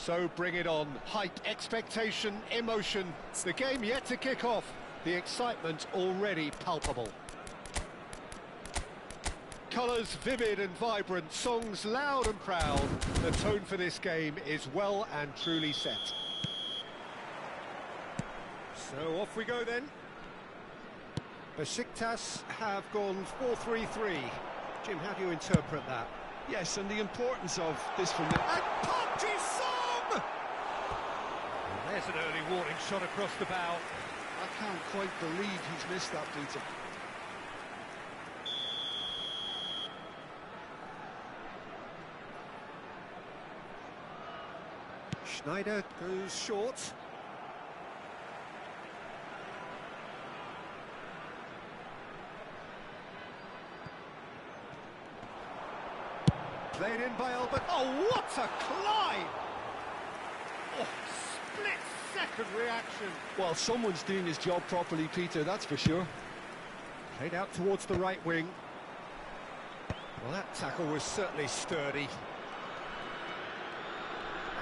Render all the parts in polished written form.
So bring it on. Hype, expectation, emotion. The game yet to kick off. The excitement already palpable. Colours vivid and vibrant, songs loud and proud. The tone for this game is well and truly set. So off we go then. Besiktas have gone 4-3-3. Jim, how do you interpret that? Yes, and the importance of this from the... And Park Ji-sung! There's an early warning shot across the bow. I can't quite believe he's missed that, Peter. Schneider goes short. Played in by Albert. Oh, what a climb! Oh, split-second reaction. Well, someone's doing his job properly, Peter, that's for sure. Played out towards the right wing. Well, that tackle was certainly sturdy.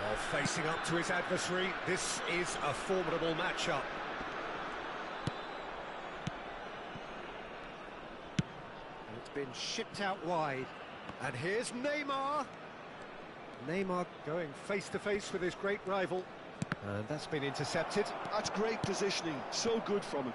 Oh, facing up to his adversary. This is a formidable matchup. And it's been shipped out wide. And here's Neymar. Neymar going face-to-face with his great rival. And that's been intercepted. That's great positioning, so good from him.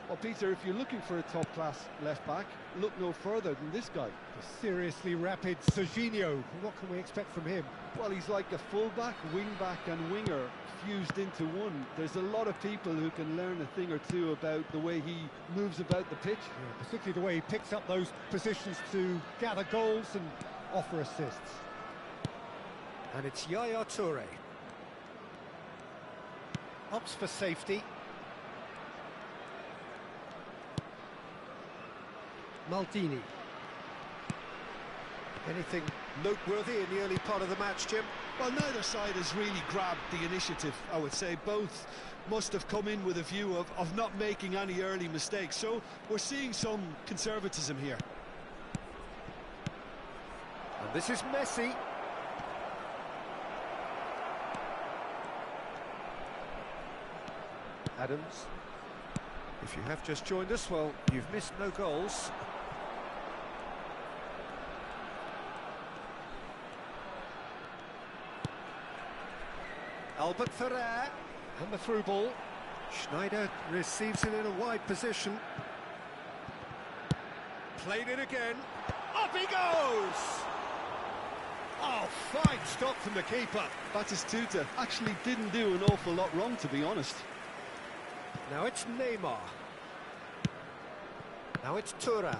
Well, Peter, if you're looking for a top-class left-back, look no further than this guy. The seriously rapid Serginho. What can we expect from him? Well, he's like a full-back, wing-back and winger fused into one. There's a lot of people who can learn a thing or two about the way he moves about the pitch. Yeah, particularly the way he picks up those positions to gather goals and offer assists. And it's Yaya Toure. Opts for safety. Maldini. Anything noteworthy in the early part of the match, Jim? Well, neither side has really grabbed the initiative, I would say. Both must have come in with a view of not making any early mistakes. So we're seeing some conservatism here. And this is Messi. Adams. If you have just joined us, well, you've missed no goals. Albert Ferrer, and the through ball. Schneider receives it in a wide position. Played it again. Up he goes! Oh, fine stop from the keeper. Batistuta actually didn't do an awful lot wrong, to be honest. Now it's Neymar. Now it's Thuram.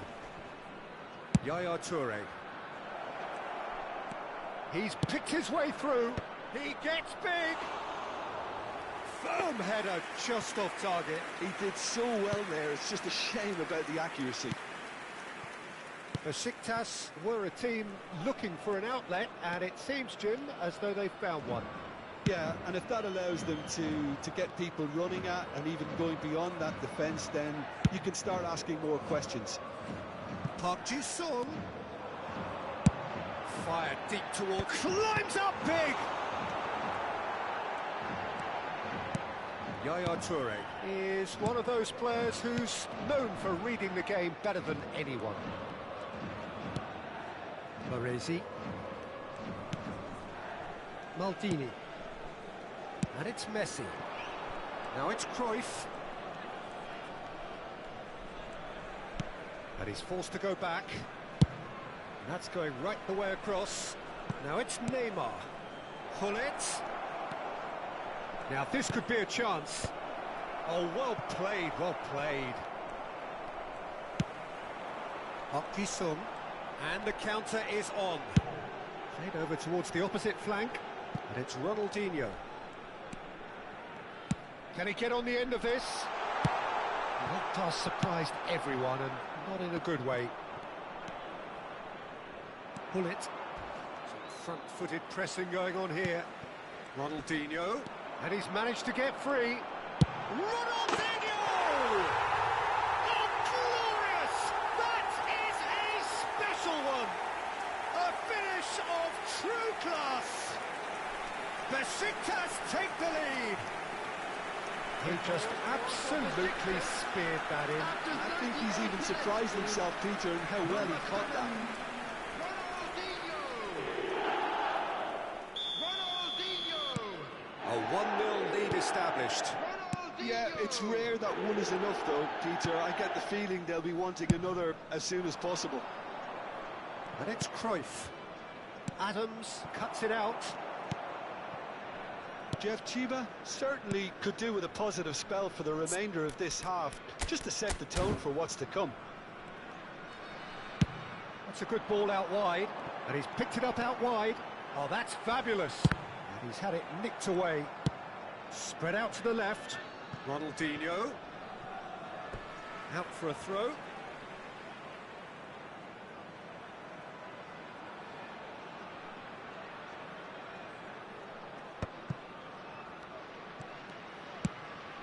Yaya Toure. He's picked his way through. He gets big. Firm header just off target. He did so well there. It's just a shame about the accuracy. Besiktas were a team looking for an outlet, and it seems, Jim, as though they've found one. Yeah, and if that allows them to get people running at and even going beyond that defence, then you can start asking more questions. Park Ji-sung. Fired deep towards... Climbs up big! Yaya Toure is one of those players who's known for reading the game better than anyone. Baresi. Maldini. And it's Messi. Now it's Cruyff. And he's forced to go back. And that's going right the way across. Now it's Neymar. Hullet. Now this could be a chance. Oh, well played, well played. Park Ji-sung. And the counter is on. Played over towards the opposite flank. And it's Ronaldinho. Can he get on the end of this? That pass surprised everyone, and not in a good way. Hullet. Some front-footed pressing going on here. Ronaldinho. And he's managed to get free. Ronaldinho! Oh, glorious! That is a special one! A finish of true class! Besiktas take the lead! He just absolutely speared that in. I think he's even surprised himself, Peter, in how well he caught that. A 1-0 lead established. Yeah, it's rare that one is enough, though, Peter. I get the feeling they'll be wanting another as soon as possible. And it's Cruyff. Adams cuts it out. Jeff Chiba certainly could do with a positive spell for the remainder of this half, just to set the tone for what's to come. That's a good ball out wide, and he's picked it up out wide. Oh, that's fabulous. And he's had it nicked away. Spread out to the left. Ronaldinho. Out for a throw.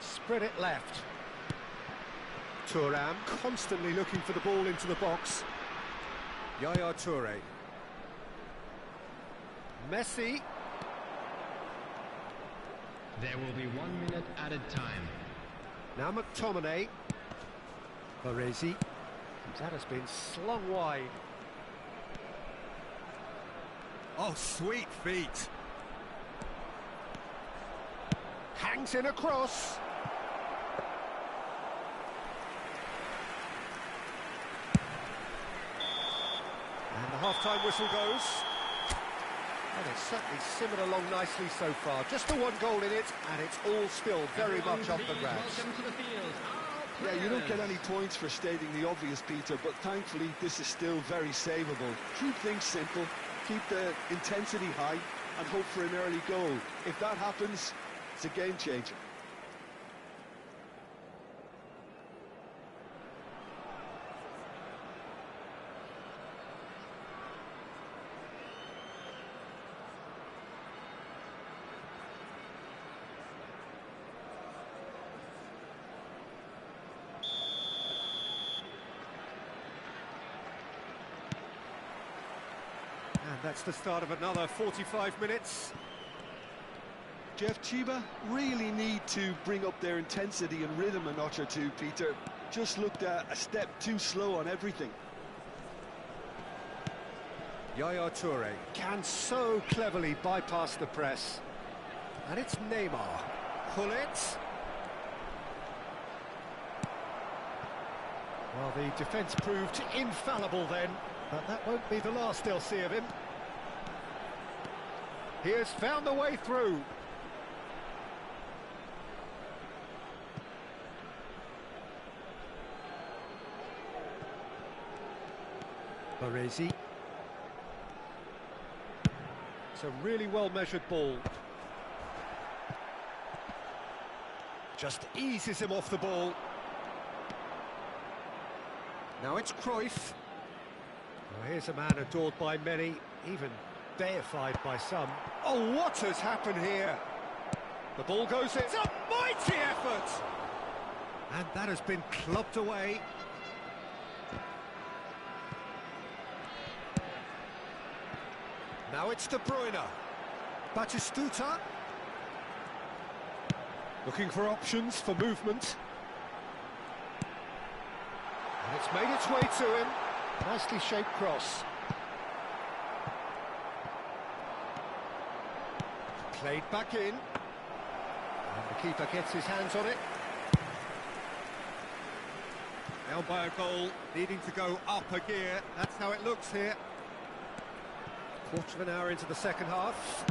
Spread it left. Thuram constantly looking for the ball into the box. Yaya Toure. Messi. There will be 1 minute added time. Now McTominay. Baresi. That has been slung wide. Oh, sweet feet. Hangs in across. And the half-time whistle goes. And it's certainly simmered along nicely so far. Just the one goal in it, and it's all still very much up the grabs. Yeah, you don't get any points for stating the obvious, Peter, but thankfully this is still very savable. Keep things simple, keep the intensity high, and hope for an early goal. If that happens, it's a game changer. And that's the start of another 45 minutes. Jeff, Chiba really need to bring up their intensity and rhythm a notch or two, Peter. Just looked a step too slow on everything. Yaya Toure can so cleverly bypass the press. And it's Neymar. Pull it. Well, the defence proved infallible then, but that won't be the last they'll see of him. He has found the way through. Baresi. It's a really well-measured ball. Just eases him off the ball. Now it's Cruyff. Well, here's a man adored by many, even deified by some. Oh, what has happened here? The ball goes in. It's a mighty effort! And that has been clubbed away. Now it's De Bruyne. Batistuta. Looking for options for movement. And it's made its way to him. Nicely shaped cross. Played back in. And the keeper gets his hands on it. Down by a goal, needing to go up a gear. That's how it looks here. Quarter of an hour into the second half.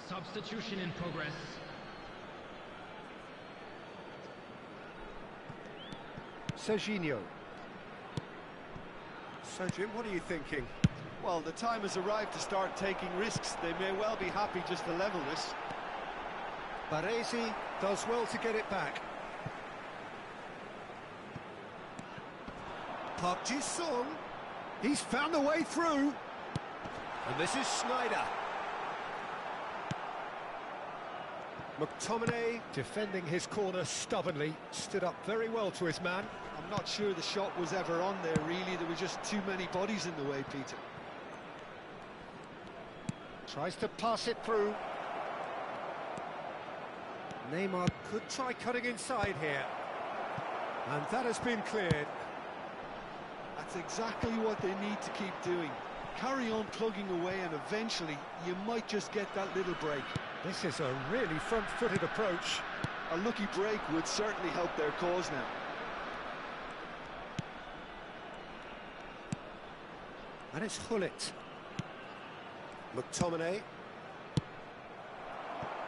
Substitution in progress. Serginho. So, Jim, what are you thinking? Well, the time has arrived to start taking risks. They may well be happy just to level this. Baresi does well to get it back. Park Ji-sung. He's found the way through. And this is Schneider. McTominay, defending his corner stubbornly, stood up very well to his man. I'm not sure the shot was ever on there, really. There were just too many bodies in the way, Peter. Tries to pass it through. Neymar could try cutting inside here. And that has been cleared. That's exactly what they need to keep doing. Carry on plugging away and eventually you might just get that little break. This is a really front-footed approach. A lucky break would certainly help their cause now. And it's Hullet. McTominay.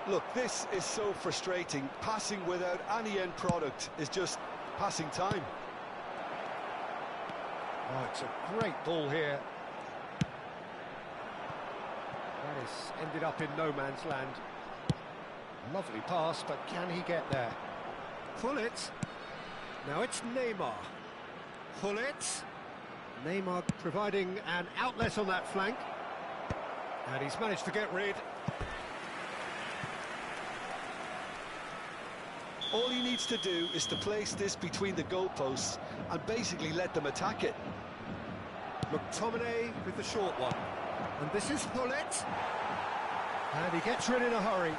Look, this is so frustrating. Passing without any end product is just passing time. Oh, it's a great ball here. That has ended up in no man's land. Lovely pass, but can he get there? Hullet. Now it's Neymar. Hullet. Neymar providing an outlet on that flank. And he's managed to get rid. All he needs to do is to place this between the goalposts and basically let them attack it. McTominay with the short one. And this is Hullet. And he gets rid in a hurry.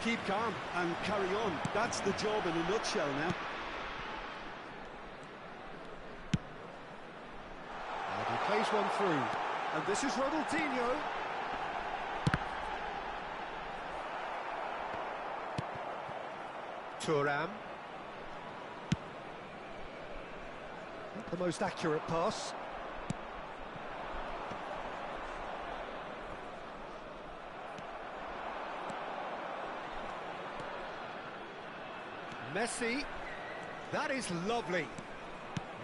Keep calm and carry on. That's the job in a nutshell now. And he plays one through. And this is Ronaldinho. Thuram. Not the most accurate pass. Messi. That is lovely.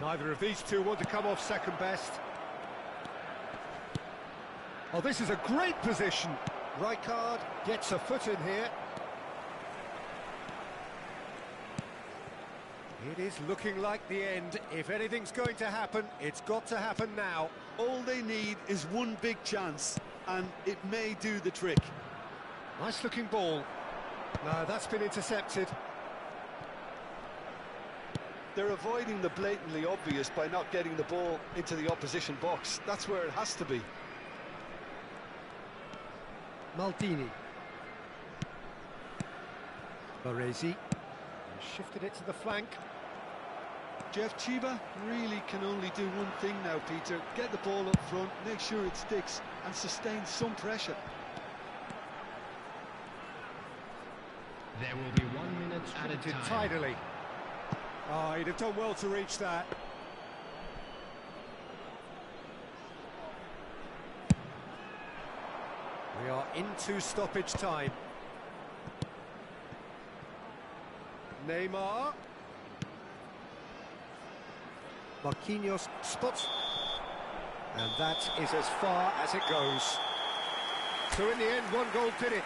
Neither of these two want to come off second best. Oh, this is a great position. Rijkaard gets a foot in here. It is looking like the end. If anything's going to happen, it's got to happen now. All they need is one big chance, and it may do the trick. Nice looking ball. No, that's been intercepted. They're avoiding the blatantly obvious by not getting the ball into the opposition box. That's where it has to be. Maldini. Baresi. Shifted it to the flank. Jeff Chiba really can only do one thing now, Peter. Get the ball up front, make sure it sticks, and sustain some pressure. There will be 1 minute added Did time. tidily. Oh, he'd have done well to reach that. We are into stoppage time. Neymar. Marquinhos spots. And that is as far as it goes. So in the end, one goal did it.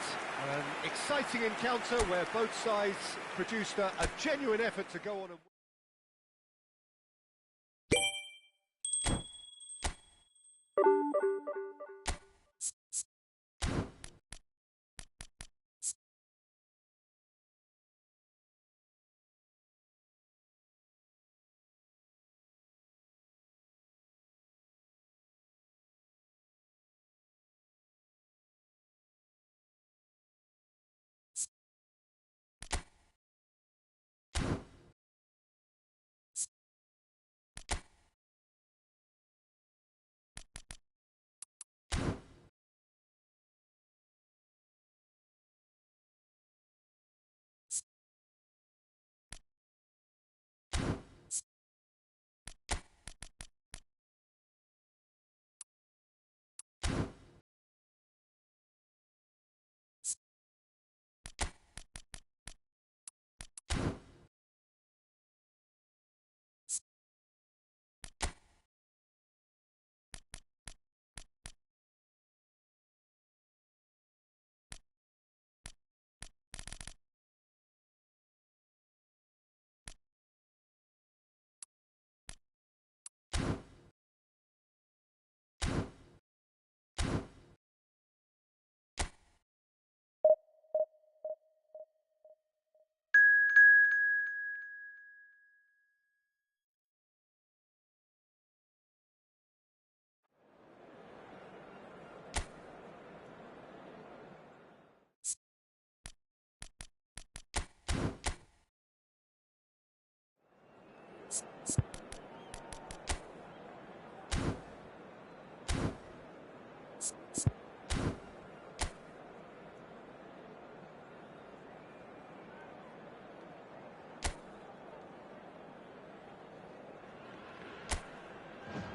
An exciting encounter where both sides produced a genuine effort to go on and...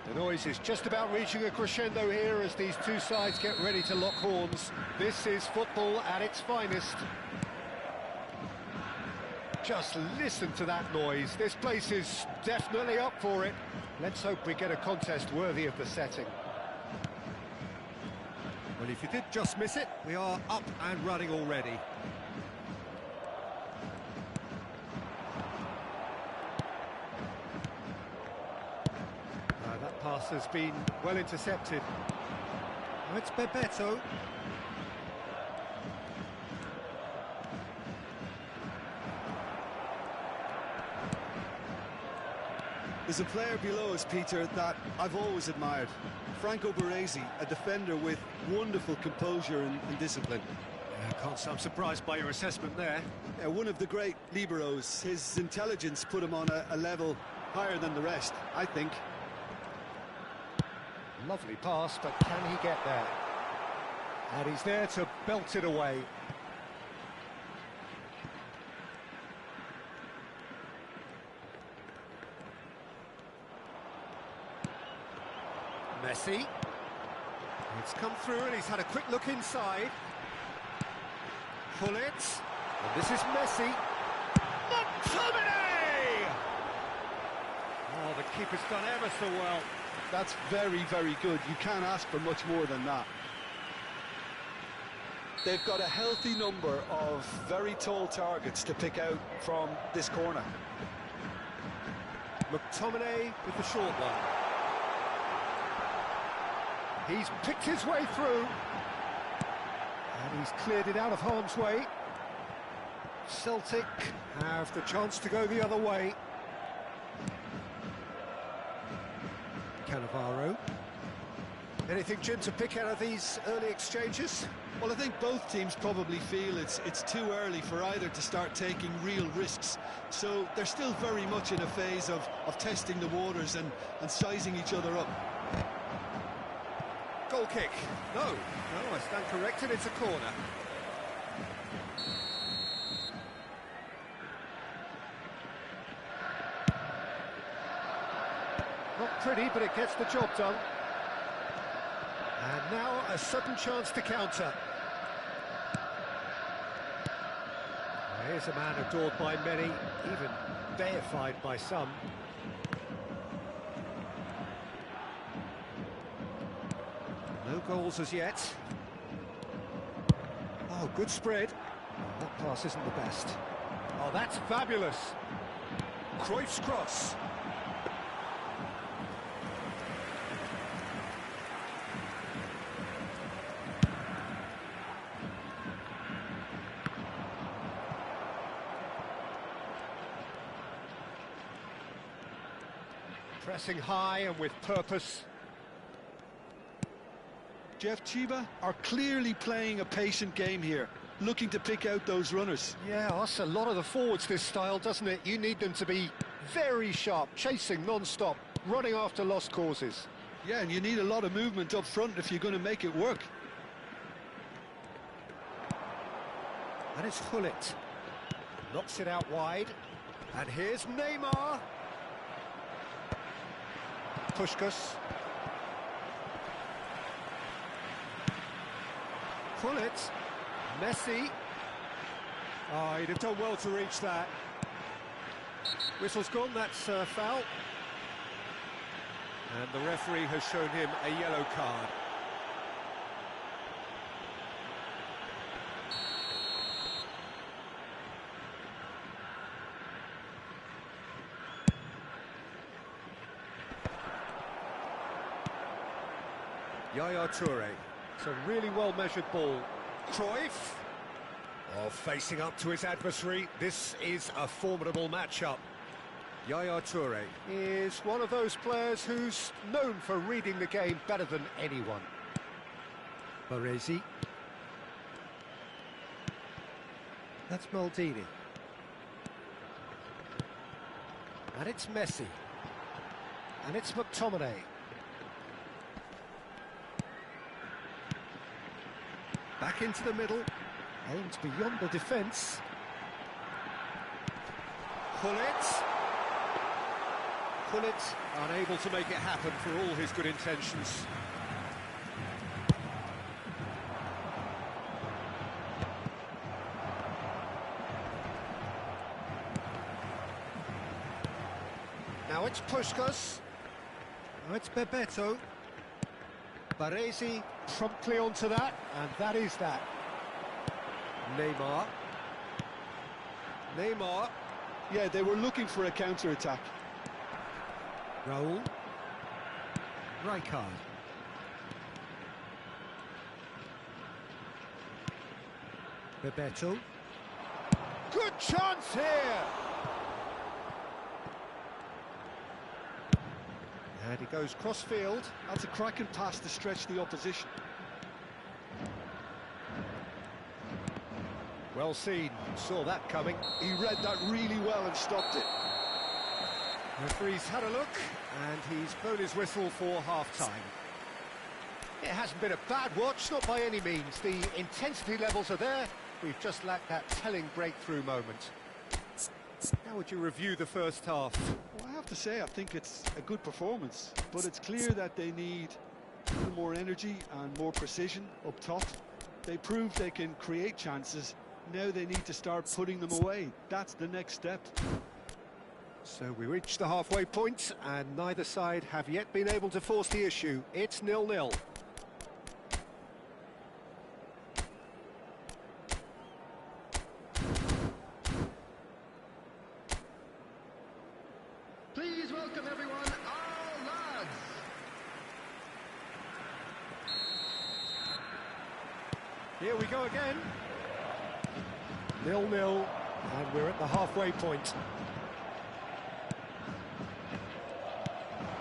The noise is just about reaching a crescendo here as these two sides get ready to lock horns. This is football at its finest. Just listen to that noise. This place is definitely up for it. Let's hope we get a contest worthy of the setting. Well, if you did just miss it, we are up and running already. That pass has been well intercepted. Oh, it's Bebeto. There's a player below us, Peter, that I've always admired. Franco Baresi, a defender with wonderful composure and discipline. I'm surprised by your assessment there. Yeah, one of the great liberos. His intelligence put him on a level higher than the rest, I think. Lovely pass, but can he get there? And he's there to belt it away. Messi. It's come through and he's had a quick look inside. Pull it. And this is Messi. McTominay! Oh, the keeper's done ever so well. That's very, very good. You can't ask for much more than that. They've got a healthy number of very tall targets to pick out from this corner. McTominay with the short one. He's picked his way through. And he's cleared it out of harm's way. Celtic have the chance to go the other way. Cannavaro. Anything, Jim, to pick out of these early exchanges? Well, I think both teams probably feel it's too early for either to start taking real risks. So they're still very much in a phase of testing the waters and sizing each other up. Goal kick. No, I stand corrected, it's a corner. Not pretty, but it gets the job done. And now a sudden chance to counter. Here's a man adored by many, even deified by some. No goals as yet. Oh, good spread. Oh, that pass isn't the best. Oh, that's fabulous. Cruyff's cross. Pressing high and with purpose. Jeff, Chiba are clearly playing a patient game here, looking to pick out those runners. Yeah, that's a lot of the forwards, this style, doesn't it? You need them to be very sharp, chasing non-stop, running after lost causes. Yeah, and you need a lot of movement up front if you're going to make it work. And it's Hullet. Knocks it out wide. And here's Neymar. Puskás. Hullet. Messi. Oh, he'd have done well to reach that. Whistle's gone, that's foul. And the referee has shown him a yellow card. Yaya Toure. It's a really well-measured ball. Cruyff. Oh, facing up to his adversary. This is a formidable matchup. Yaya Toure is one of those players who's known for reading the game better than anyone. Baresi. That's Maldini. And it's Messi. And it's McTominay. Back into the middle, aimed beyond the defence. Hullet unable to make it happen for all his good intentions. Now it's Puskás. Now it's Bebeto. Baresi promptly onto that, and that is that. Neymar. Yeah, they were looking for a counter-attack. Raúl. Rijkaard. Bebeto. Good chance here! And he goes cross-field. That's a cracking pass to stretch the opposition. Well seen, saw that coming. He read that really well and stopped it. Referee's had a look, and he's blown his whistle for half-time. It hasn't been a bad watch, not by any means. The intensity levels are there. We've just lacked that telling breakthrough moment. How would you review the first half? Well, I have to say, I think it's a good performance, but it's clear that they need a little more energy and more precision up top. They proved they can create chances. Now they need to start putting them away. That's the next step. So we reached the halfway point, and neither side have yet been able to force the issue. It's 0-0. Please welcome everyone, our lads. Here we go again. 0-0, and we're at the halfway point.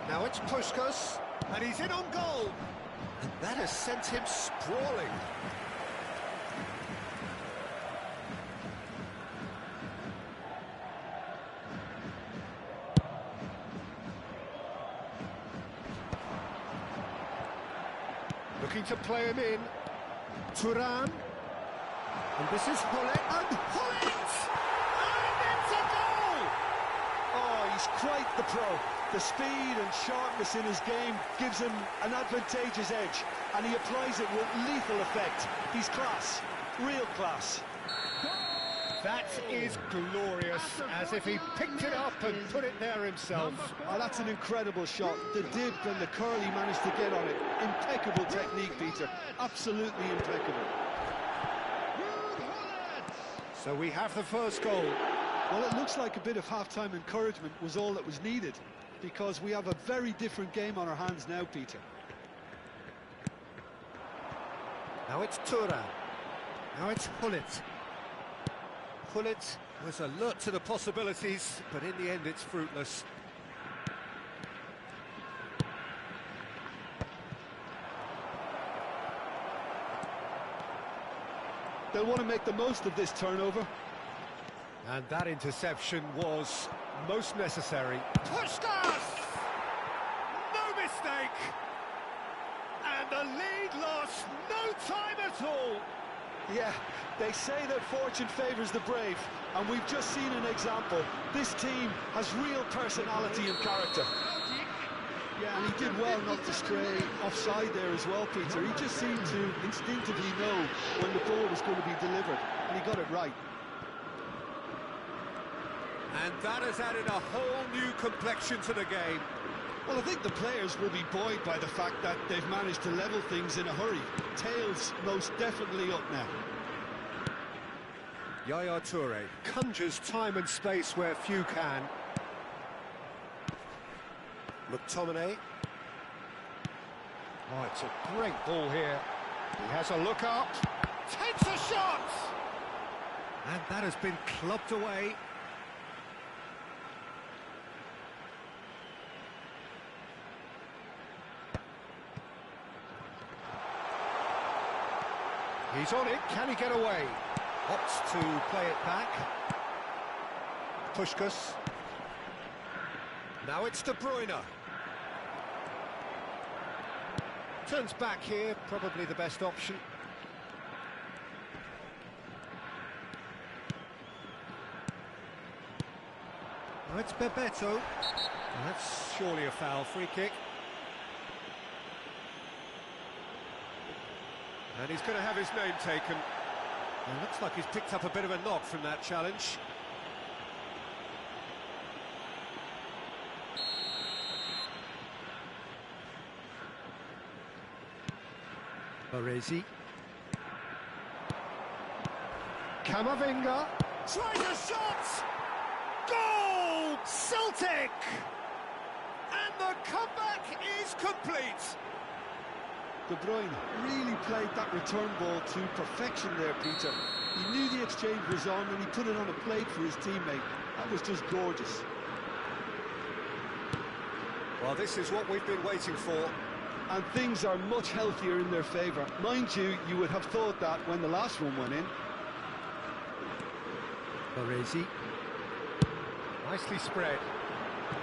Now it's Puskás, and he's in on goal. And that has sent him sprawling. Looking to play him in. Thuram. And this is Hullet. And Hullet! And it's a goal! Oh, he's quite the pro. The speed and sharpness in his game gives him an advantageous edge, and he applies it with lethal effect. He's class, real class. That is glorious, as if he picked it up and put it there himself. Oh, that's an incredible shot. The dip and the curl he managed to get on it. Impeccable technique, Peter. Absolutely impeccable. So we have the first goal. Well, it looks like a bit of half-time encouragement was all that was needed, because we have a very different game on our hands now, Peter. Now it's Thuram. Now it's Hullet. Hullet was alert to the possibilities, but in the end it's fruitless. They'll want to make the most of this turnover. And that interception was most necessary. Puskás! No mistake! And the lead lost no time at all! Yeah, they say that fortune favours the brave, and we've just seen an example. This team has real personality and character. Yeah, and he did well not to stray offside there as well, Peter. He just seemed to instinctively know when the ball was going to be delivered, and he got it right. And that has added a whole new complexion to the game. Well, I think the players will be buoyed by the fact that they've managed to level things in a hurry. Tails most definitely up now. Yaya Toure conjures time and space where few can. McTominay. Oh, it's a great ball here. He has a look up. Takes a shot! And that has been clubbed away. He's on it, can he get away? Opts to play it back. Puskás. Now it's De Bruyne. Turns back here, probably the best option. Now it's Bebeto. That's surely a foul, free kick. And he's going to have his name taken. It looks like he's picked up a bit of a knock from that challenge. Baresi. Camavinga. Tries a shot! Goal! Celtic! And the comeback is complete. De Bruyne really played that return ball to perfection there, Peter. He knew the exchange was on and he put it on a plate for his teammate. That was just gorgeous. Well, this is what we've been waiting for. And things are much healthier in their favour. Mind you, you would have thought that when the last one went in. Baresi. Nicely spread.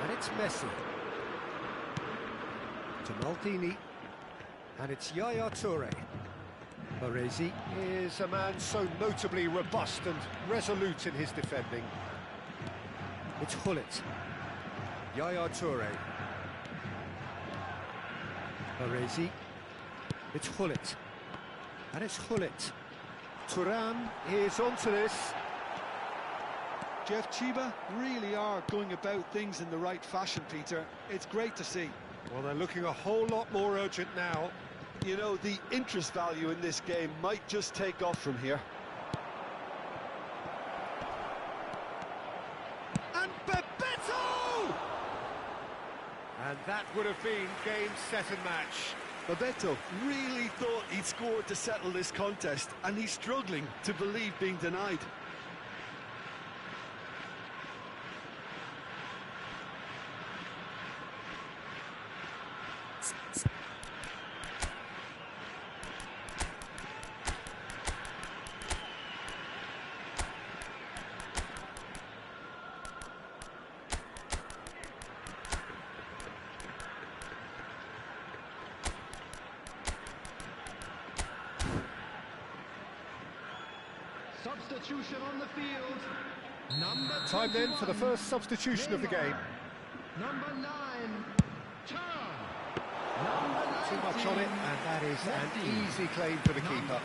And it's Messi. To Maldini. And it's Yaya Toure. Baresi is a man so notably robust and resolute in his defending. It's Hullet. Yaya Toure. Baresi. It's Hullet. And it's Hullet. Thuram is onto this. Jeff, Chiba really are going about things in the right fashion, Peter. It's great to see. Well, they're looking a whole lot more urgent now. You know, the interest value in this game might just take off from here. And Bebeto! And that would have been game, set and match. Bebeto really thought he'd scored to settle this contest, and he's struggling to believe being denied. Substitution on the field. Number Time then for the first substitution of the game. Number 9, turn. Too much on it, and that is an easy claim for the keeper.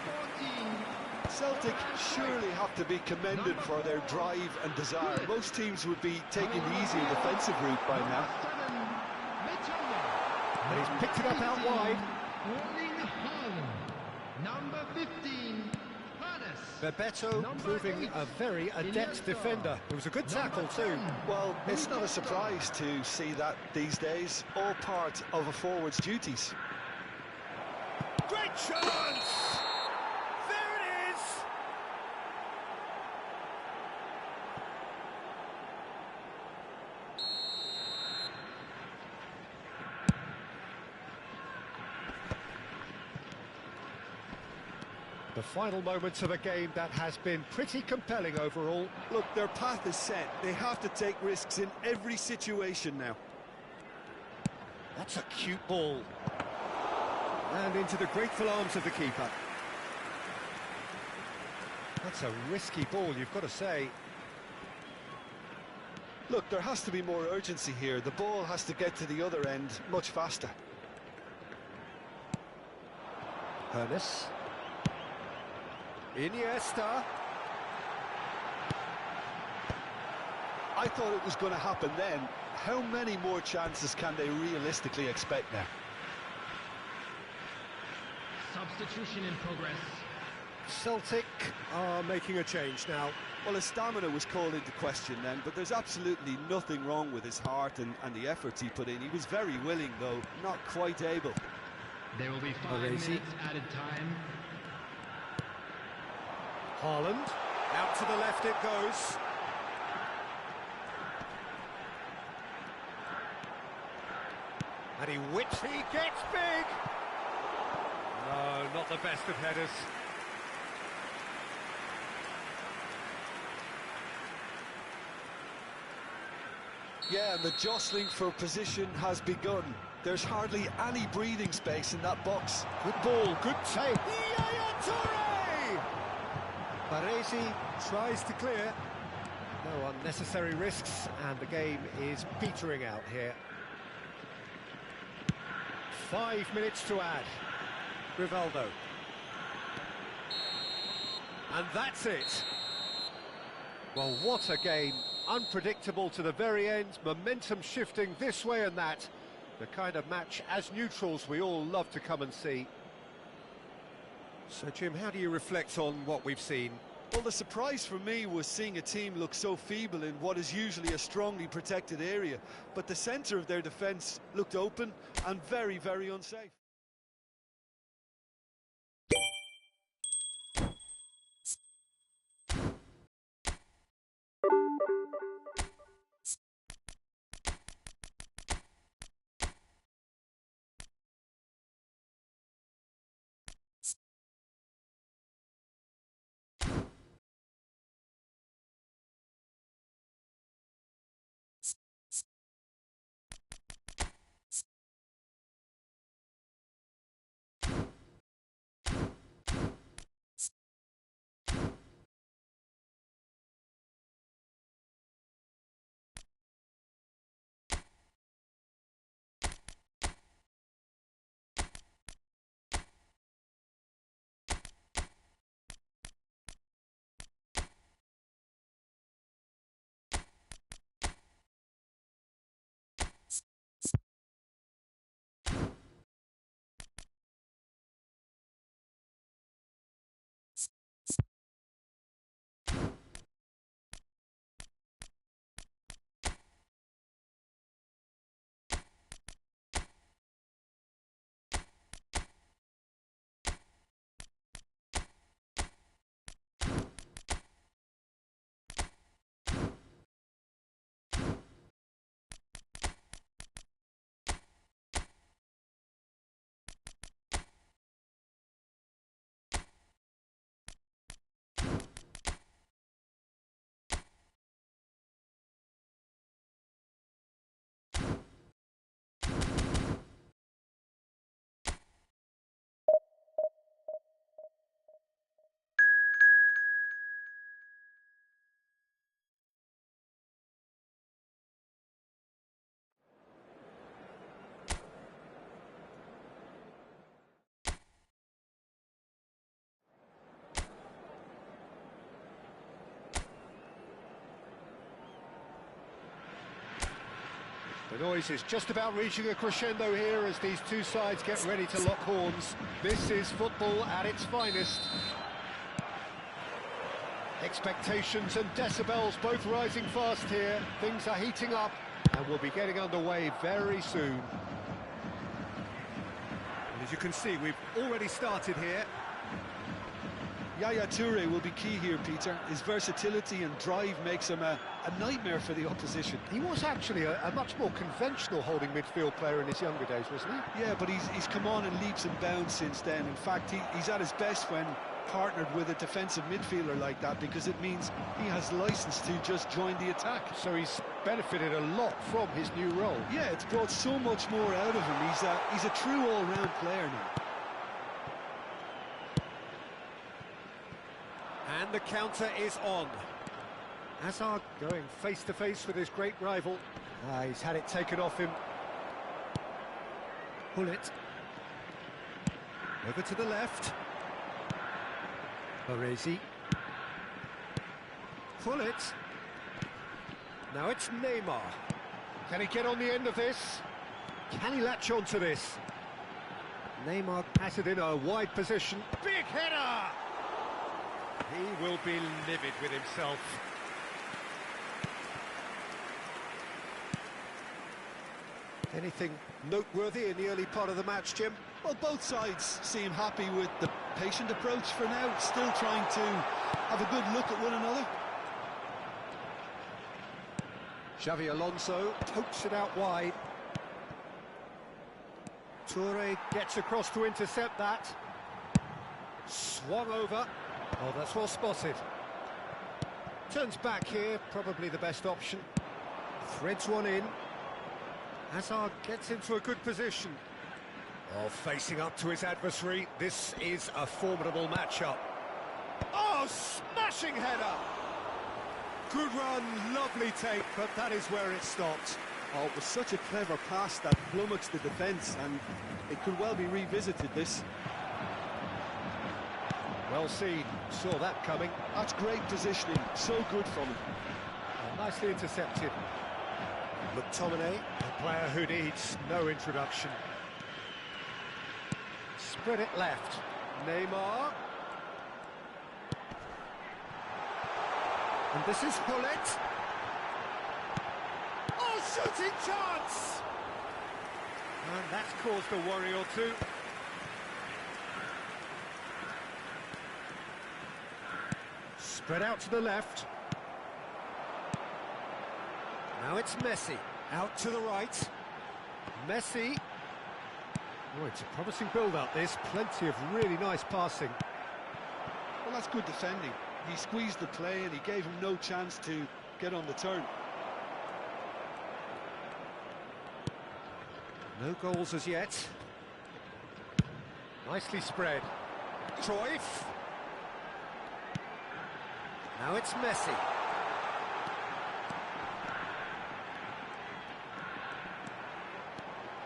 Celtic surely have to be commended for their drive and desire. Most teams would be taking the easier defensive route by now. And he's picked it up out wide. Number 15, Bebeto proving a very adept defender. It was a good tackle too. Well, it's not a surprise to see that these days. All part of a forward's duties. Great chance! There it is! The final moments of a game that has been pretty compelling overall. Look, their path is set. They have to take risks in every situation now. That's a cute ball. And into the grateful arms of the keeper. That's a risky ball, you've got to say. Look, there has to be more urgency here. The ball has to get to the other end much faster. Hernes. Iniesta. I thought it was going to happen then. How many more chances can they realistically expect now? substitution in progress. Celtic are making a change now. Well, his stamina was called into question then, but there's absolutely nothing wrong with his heart and the efforts he put in. He was very willing, though, not quite able. There will be 5 minutes added time. Haaland, out to the left it goes. And he whips, he gets big! No, not the best of headers. Yeah, and the jostling for position has begun. There's hardly any breathing space in that box. Good ball, good take. Yaya Toure! Baresi tries to clear. No unnecessary risks, and the game is petering out here. 5 minutes to add. Rivaldo. And that's it. Well, what a game. Unpredictable to the very end, momentum shifting this way and that. The kind of match, as neutrals, we all love to come and see. So, Jim, how do you reflect on what we've seen? Well, the surprise for me was seeing a team look so feeble in what is usually a strongly protected area. But the centre of their defence looked open and very, very unsafe. The noise is just about reaching a crescendo here as these two sides get ready to lock horns. This is football at its finest. Expectations and decibels both rising fast here. Things are heating up and we'll be getting underway very soon. And as you can see, we've already started here. Yaya Toure will be key here, Peter. His versatility and drive makes him a nightmare for the opposition. He was actually a much more conventional holding midfield player in his younger days, wasn't he? Yeah, but he's come on in leaps and bounds since then. In fact, he's at his best when partnered with a defensive midfielder like that, because it means he has license to just join the attack. So he's benefited a lot from his new role. Yeah, it's brought so much more out of him. He's a true all-round player now. And the counter is on. Hazard going face-to-face with his great rival. He's had it taken off him. Pull it. Over to the left. Baresi. Pull it. Now it's Neymar. Can he get on the end of this? Can he latch on to this? Neymar has it in a wide position. Big header! He will be livid with himself. Anything noteworthy in the early part of the match, Jim? Well, both sides seem happy with the patient approach for now, still trying to have a good look at one another. Xavi Alonso pokes it out wide. Toure gets across to intercept that. Swung over. Oh, that's well spotted. Turns back here, probably the best option. Threads one in. Hazard gets into a good position. Oh, facing up to his adversary. This is a formidable matchup. Oh, smashing header! Good run, lovely take, but that is where it stopped. Oh, it was such a clever pass that flummoxed the defence, and it could well be revisited, this. Well seen, saw that coming. That's great positioning, so good from him. Oh, nicely intercepted. McTominay, a player who needs no introduction. Spread it left. Neymar. And this is Hullet. Oh, shooting chance! And that's caused a worry or two. Spread out to the left. Now it's Messi. Out to the right. Messi. Oh, it's a promising build-up, this. Plenty of really nice passing. Well, that's good defending. He squeezed the play and he gave him no chance to get on the turn. No goals as yet. Nicely spread. Cruyff. Now it's Messi.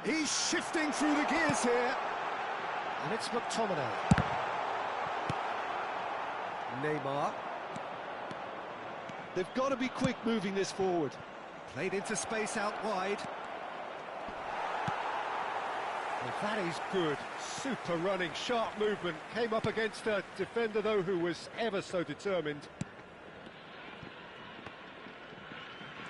He's shifting through the gears here. And it's McTominay. Neymar. They've got to be quick moving this forward. Played into space out wide. Well, that is good. Super running, sharp movement. Came up against a defender, though, who was ever so determined.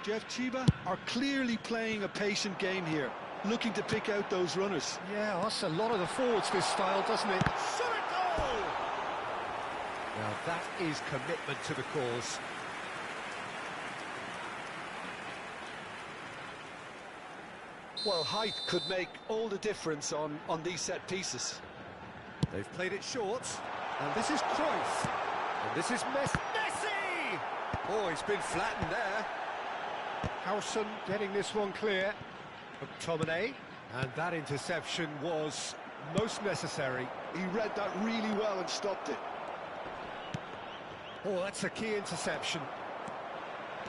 Jeff, Chiba are clearly playing a patient game here, looking to pick out those runners. Yeah, that's a lot of the forwards, this style, doesn't it? Shot it goal! Now that is commitment to the cause. Well, height could make all the difference on these set pieces. They've played it short, and this is Cruyff. And this is Messi! Oh, he's been flattened there. Howson getting this one clear. McTominay, and that interception was most necessary. He read that really well and stopped it. Oh, that's a key interception.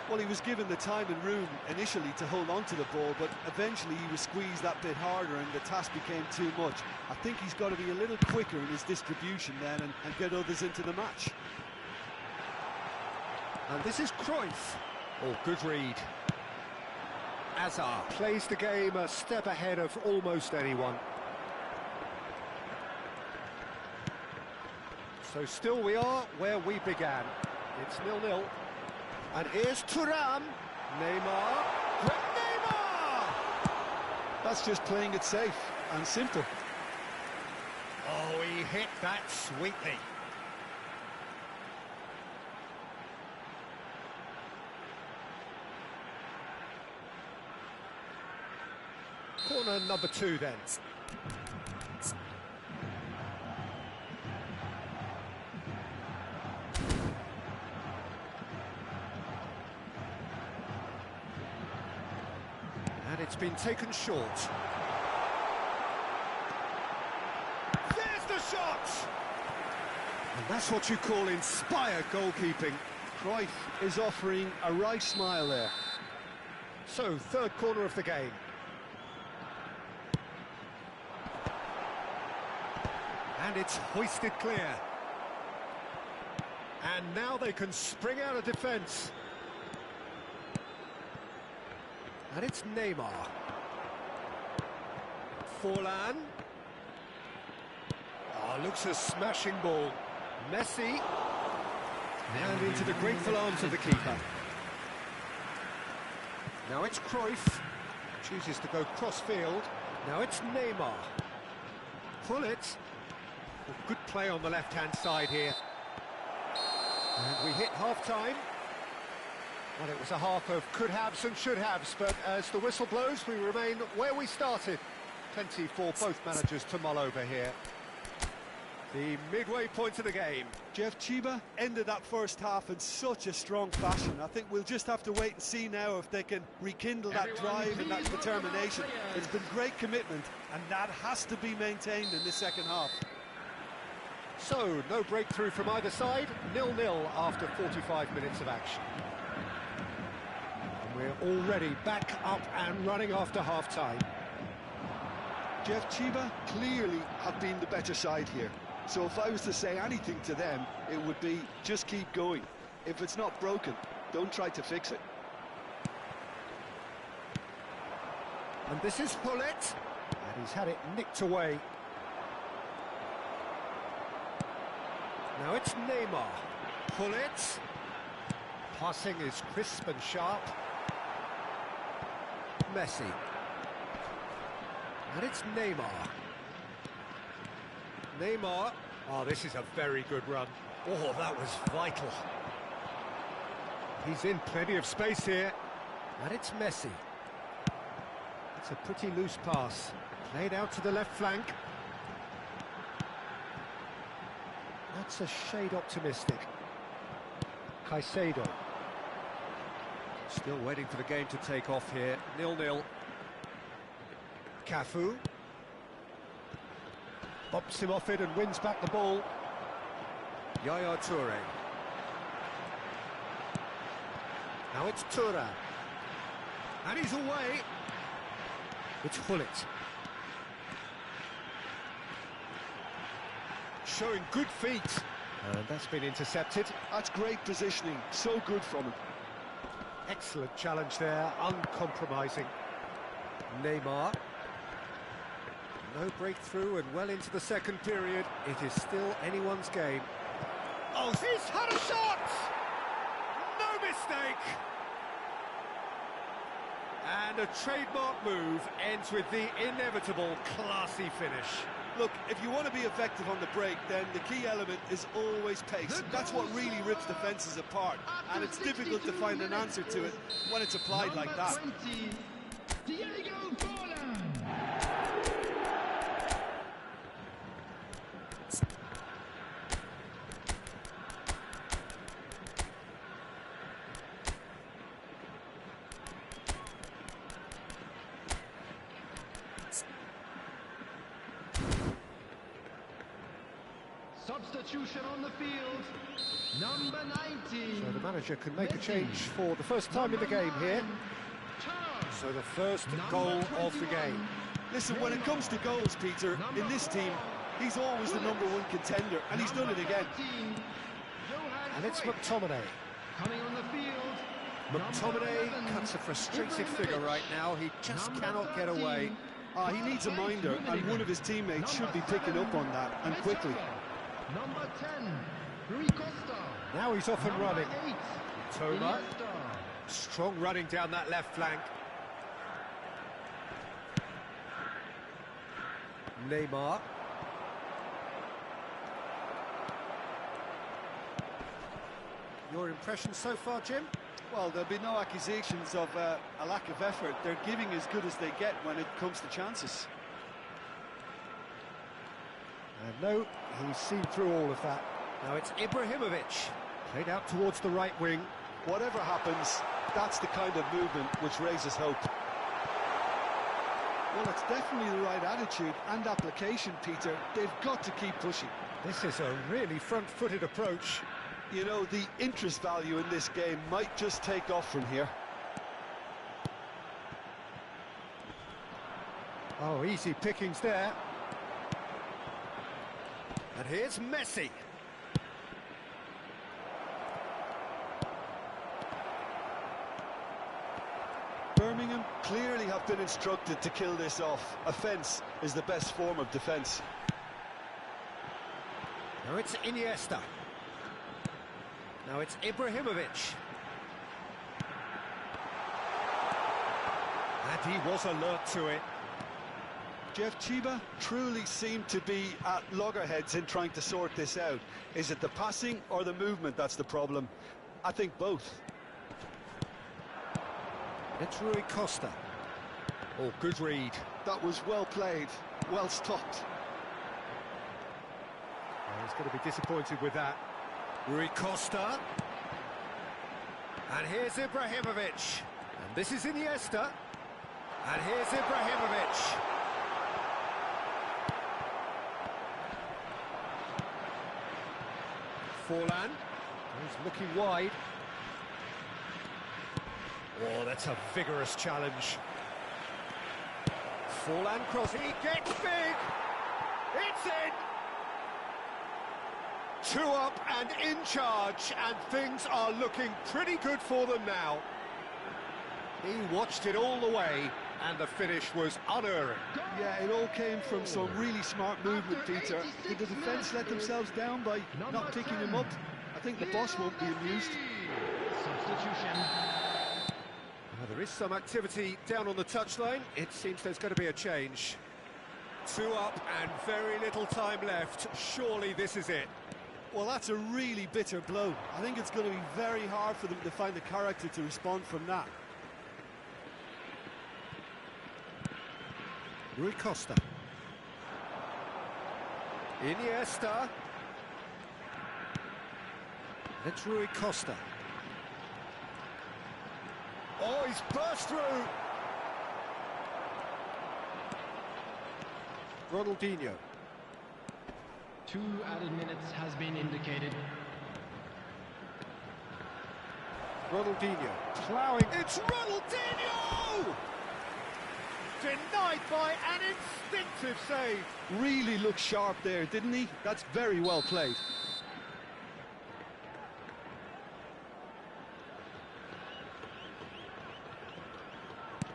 Well, he was given the time and room initially to hold on to the ball, but eventually he was squeezed that bit harder and the task became too much. I think he's got to be a little quicker in his distribution then and get others into the match. And this is Cruyff. Oh, good read. Azar plays the game a step ahead of almost anyone. So still we are where we began. It's 0-0. And here's Thuram. Neymar. Great Neymar! That's just playing it safe and simple. Oh, he hit that sweetly. Corner number 2 then. And it's been taken short. There's the shot! And that's what you call inspired goalkeeping. Cruyff is offering a right smile there. So, third corner of the game. And it's hoisted clear. And now they can spring out of defence. And it's Neymar. Forlan. Oh, looks a smashing ball. Messi. And into the grateful arms of the keeper. Now it's Cruyff. Chooses to go cross-field. Now it's Neymar. Pull it. Well, good play on the left-hand side here. And we hit half-time. Well, it was a half of could-haves and should-haves, but as the whistle blows, we remain where we started. Plenty for both managers to mull over here. The midway point of the game. Jeff Chiba ended that first half in such a strong fashion. I think we'll just have to wait and see now if they can rekindle that drive and that determination. It's been great commitment, and that has to be maintained in the second half. So, no breakthrough from either side, 0-0 after 45 minutes of action. And we're already back up and running after half-time. Jeff Chiba clearly have been the better side here. So if I was to say anything to them, it would be just keep going. If it's not broken, don't try to fix it. And this is Hullet, and he's had it nicked away. Now it's Neymar. Hullet. Passing is crisp and sharp. Messi. And it's Neymar. Neymar. Oh, this is a very good run. Oh, that was vital. He's in plenty of space here. And it's Messi. It's a pretty loose pass. Played out to the left flank. That's a shade optimistic. Caicedo. Still waiting for the game to take off here. 0-0. Cafu. Bumps him off it and wins back the ball. Yaya Toure. Now it's Thuram. And he's away. It's Hullet. Showing good feet. And that's been intercepted. That's great positioning. So good from him. Excellent challenge there. Uncompromising. Neymar. No breakthrough and well into the second period. It is still anyone's game. Oh, he's had a shot! No mistake! And a trademark move ends with the inevitable classy finish. Look, if you want to be effective on the break, then the key element is always pace. That's what really rips defences apart. And it's difficult to find an answer to it when it's applied like that. Substitution on the field, number 19. So the manager can make a change for the first time in the game here. So the first goal of the game. Listen, when it comes to goals, Peter, in this team, he's always the #1 contender, and he's done it again. And it's McTominay. Coming on the field, McTominay cuts a frustrated figure right now. He just cannot get away. He needs a minder, and one of his teammates should be picking up on that, and quickly. Number 10, Rui Costa. Now he's off and running. Number 8, Toma, Iniesta. strong running down that left flank. Neymar. Your impression so far, Jim? Well, there'll be no accusations of a lack of effort. They're giving as good as they get when it comes to chances. And no, he's seen through all of that. Now it's Ibrahimovic, played out towards the right wing. Whatever happens, that's the kind of movement which raises hope. Well, it's definitely the right attitude and application, Peter. They've got to keep pushing. This is a really front-footed approach. You know, the interest value in this game might just take off from here. Oh, easy pickings there. And here's Messi. Birmingham clearly have been instructed to kill this off. Offence is the best form of defence. Now it's Iniesta. Now it's Ibrahimovic. And he was alert to it. Jeff Chiba truly seemed to be at loggerheads in trying to sort this out. Is it the passing or the movement that's the problem? I think both. It's Rui Costa. Oh, good read. That was well played, well stopped. Oh, he's going to be disappointed with that. Rui Costa. And here's Ibrahimovic. And this is Iniesta. And here's Ibrahimovic. Forlan. He's looking wide. Oh, that's a vigorous challenge. Forlan cross. He gets big. It's in. 2 up and in charge, and things are looking pretty good for them now. He watched it all the way, and the finish was unerring. Yeah, it all came from some really smart movement, Peter. Did the defence let themselves down by not picking him up? I think the boss won't be amused. Substitution. Well, there is some activity down on the touchline. It seems there's going to be a change. 2 up and very little time left. Surely this is it. Well, that's a really bitter blow. I think it's going to be very hard for them to find the character to respond from that. Rui Costa. Iniesta. It's Rui Costa. Oh, he's burst through. Ronaldinho. 2 added minutes has been indicated. Ronaldinho ploughing. It's Ronaldinho! Denied by an instinctive save. Really looked sharp there, didn't he? That's very well played.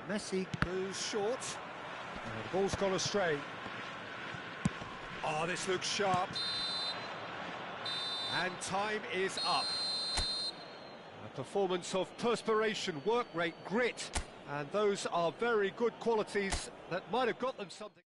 Messi goes short. And the ball's gone astray. Oh, this looks sharp. And time is up. A performance of perspiration, work rate, grit. And those are very good qualities that might have got them something.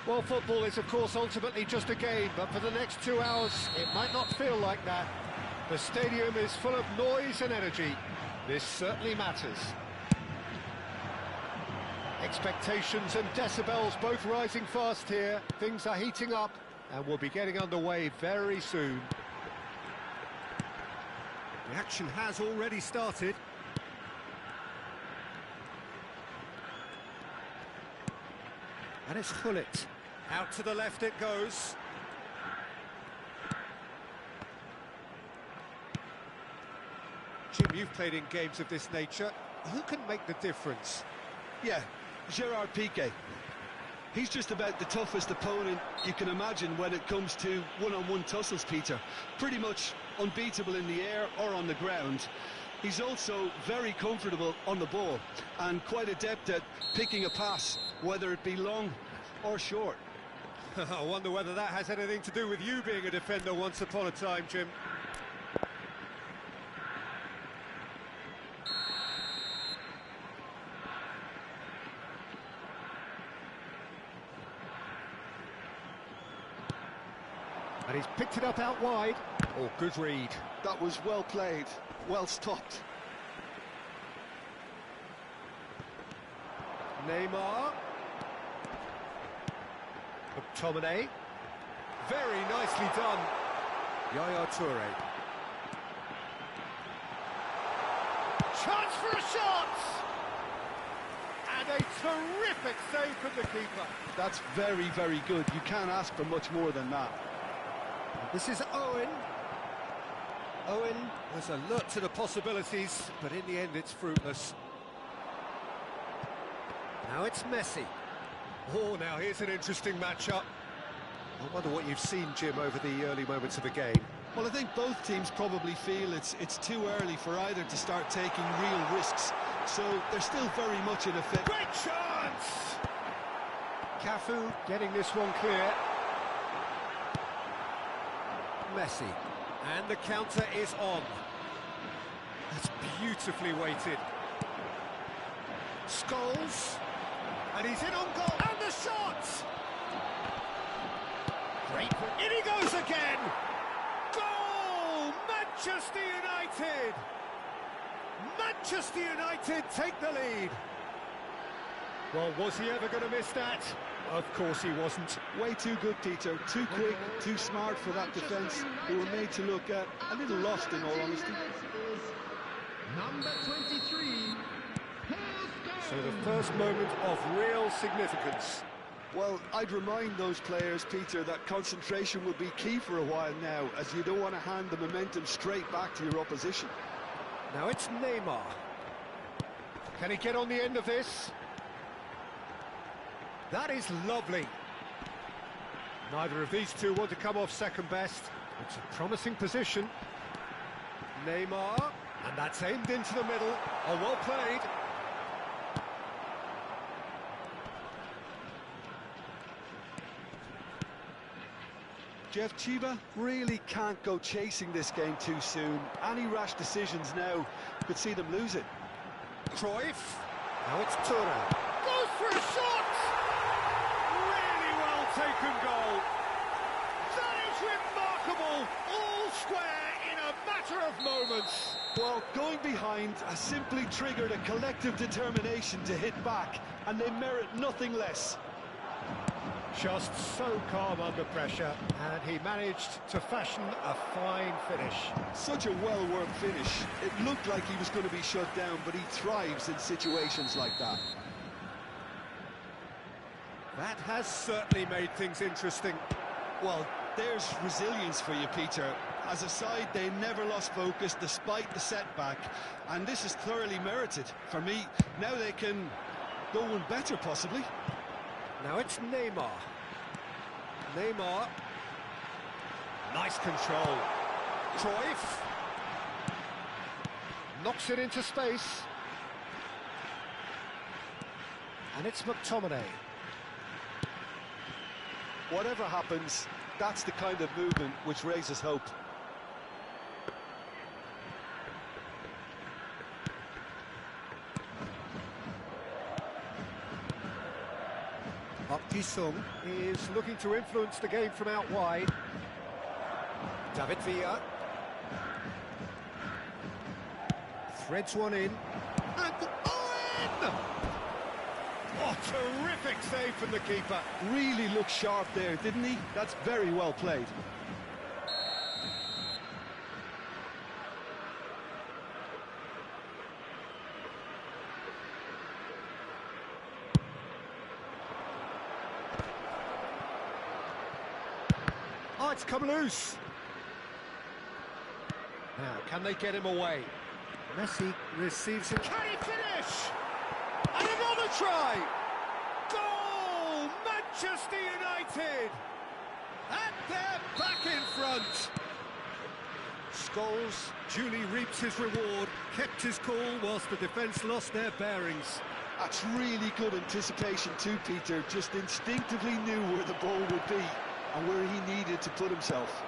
Well, football is, of course, ultimately just a game, but for the next 2 hours, it might not feel like that. The stadium is full of noise and energy. This certainly matters. Expectations and decibels both rising fast here. Things are heating up, and we'll be getting underway very soon. The action has already started. And it's Hullet. Out to the left it goes. Jim, you've played in games of this nature. Who can make the difference? Yeah, Gerard Piqué. He's just about the toughest opponent you can imagine when it comes to one-on-one tussles, Peter. Pretty much unbeatable in the air or on the ground. He's also very comfortable on the ball and quite adept at picking a pass, whether it be long or short. I wonder whether that has anything to do with you being a defender once upon a time, Jim. And he's picked it up out wide. Oh, good read. That was well played, well stopped. Neymar. McTominay. Very nicely done. Yaya Toure. Chance for a shot! And a terrific save from the keeper. That's very, very good. You can't ask for much more than that. This is Owen. Owen was alert to the possibilities, but in the end it's fruitless. Now it's Messi. Oh, now here's an interesting matchup. I wonder what you've seen, Jim, over the early moments of the game. Well, I think both teams probably feel it's too early for either to start taking real risks. So they're still very much in a fit. Great chance! Cafu getting this one clear. Messi. And the counter is on. That's beautifully weighted. Scholes. And he's in on goal. And the shot! Great. In he goes again! Goal! Manchester United! Manchester United take the lead. Well, was he ever going to miss that? Of course he wasn't. Way too good, Peter. Too quick, too smart for that defence. They were made to look a little lost, in all honesty. Number 23. So the first moment of real significance. Well, I'd remind those players, Peter, that concentration will be key for a while now, as you don't want to hand the momentum straight back to your opposition. Now it's Neymar. Can he get on the end of this? That is lovely. Neither of these two want to come off second best. It's a promising position. Neymar, and that's aimed into the middle. Oh, well played. Jeff, Chiba really can't go chasing this game too soon. Any rash decisions now could see them lose it. Cruyff. Now it's Toure. Goes for a shot! Really well taken goal. That is remarkable. All square in a matter of moments. Well, going behind has simply triggered a collective determination to hit back, and they merit nothing less. Just so calm under pressure, and he managed to fashion a fine finish. Such a well-worked finish. It looked like he was going to be shut down, but he thrives in situations like that. That has certainly made things interesting. Well, there's resilience for you, Peter. As a side, they never lost focus despite the setback, and this is thoroughly merited. For me, now they can go one better, possibly. Now it's Neymar. Neymar. Nice control. Cruyff. Knocks it into space. And it's McTominay. Whatever happens, that's the kind of movement which raises hope. Up Jisung is looking to influence the game from out wide. David Villa. Threads one in. And Owen! Oh, terrific save from the keeper. Really looked sharp there, didn't he? That's very well played. Oh, it's come loose. Now, can they get him away? Messi receives it. Can he finish? And another try! Goal! Manchester United! And they're back in front! Scholes duly reaps his reward, kept his cool whilst the defence lost their bearings. That's really good anticipation too, Peter. Just instinctively knew where the ball would be and where he needed to put himself.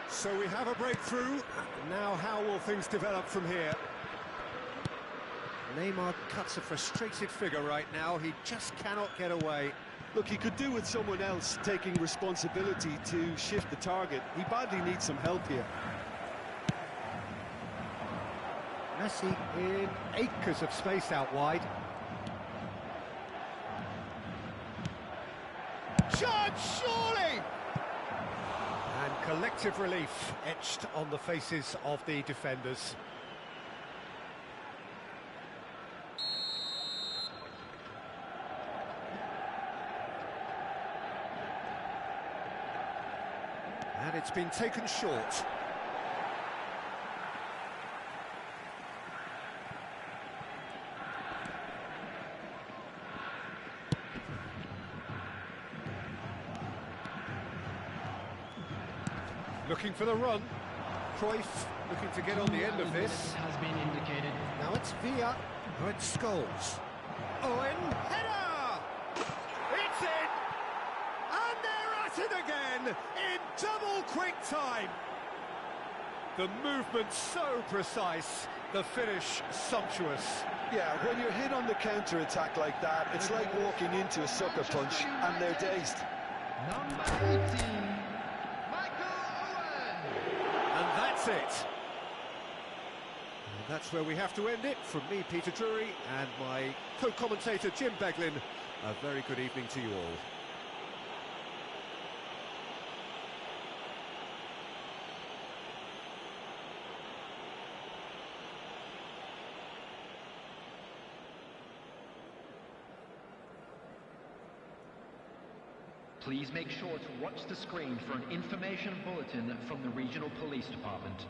So we have a breakthrough. Now how will things develop from here? Neymar cuts a frustrated figure right now. He just cannot get away. Look, he could do with someone else taking responsibility to shift the target. He badly needs some help here. Messi in acres of space out wide. Chance, surely! And collective relief etched on the faces of the defenders. And it's been taken short. Looking for the run. Cruyff looking to get on the end of this. Has been indicated. Now it's Villa. Now it's Scholes. Owen, header! It's in! And they're at it again in double quick time. The movement so precise, the finish sumptuous. Yeah, when you're hit on the counter-attack like that, it's like walking into a sucker punch and they're dazed. Number 18. And that's it. And that's where we have to end it. From me, Peter Drury, and my co-commentator, Jim Beglin. A very good evening to you all. Please make sure to watch the screen for an information bulletin from the Regional Police Department.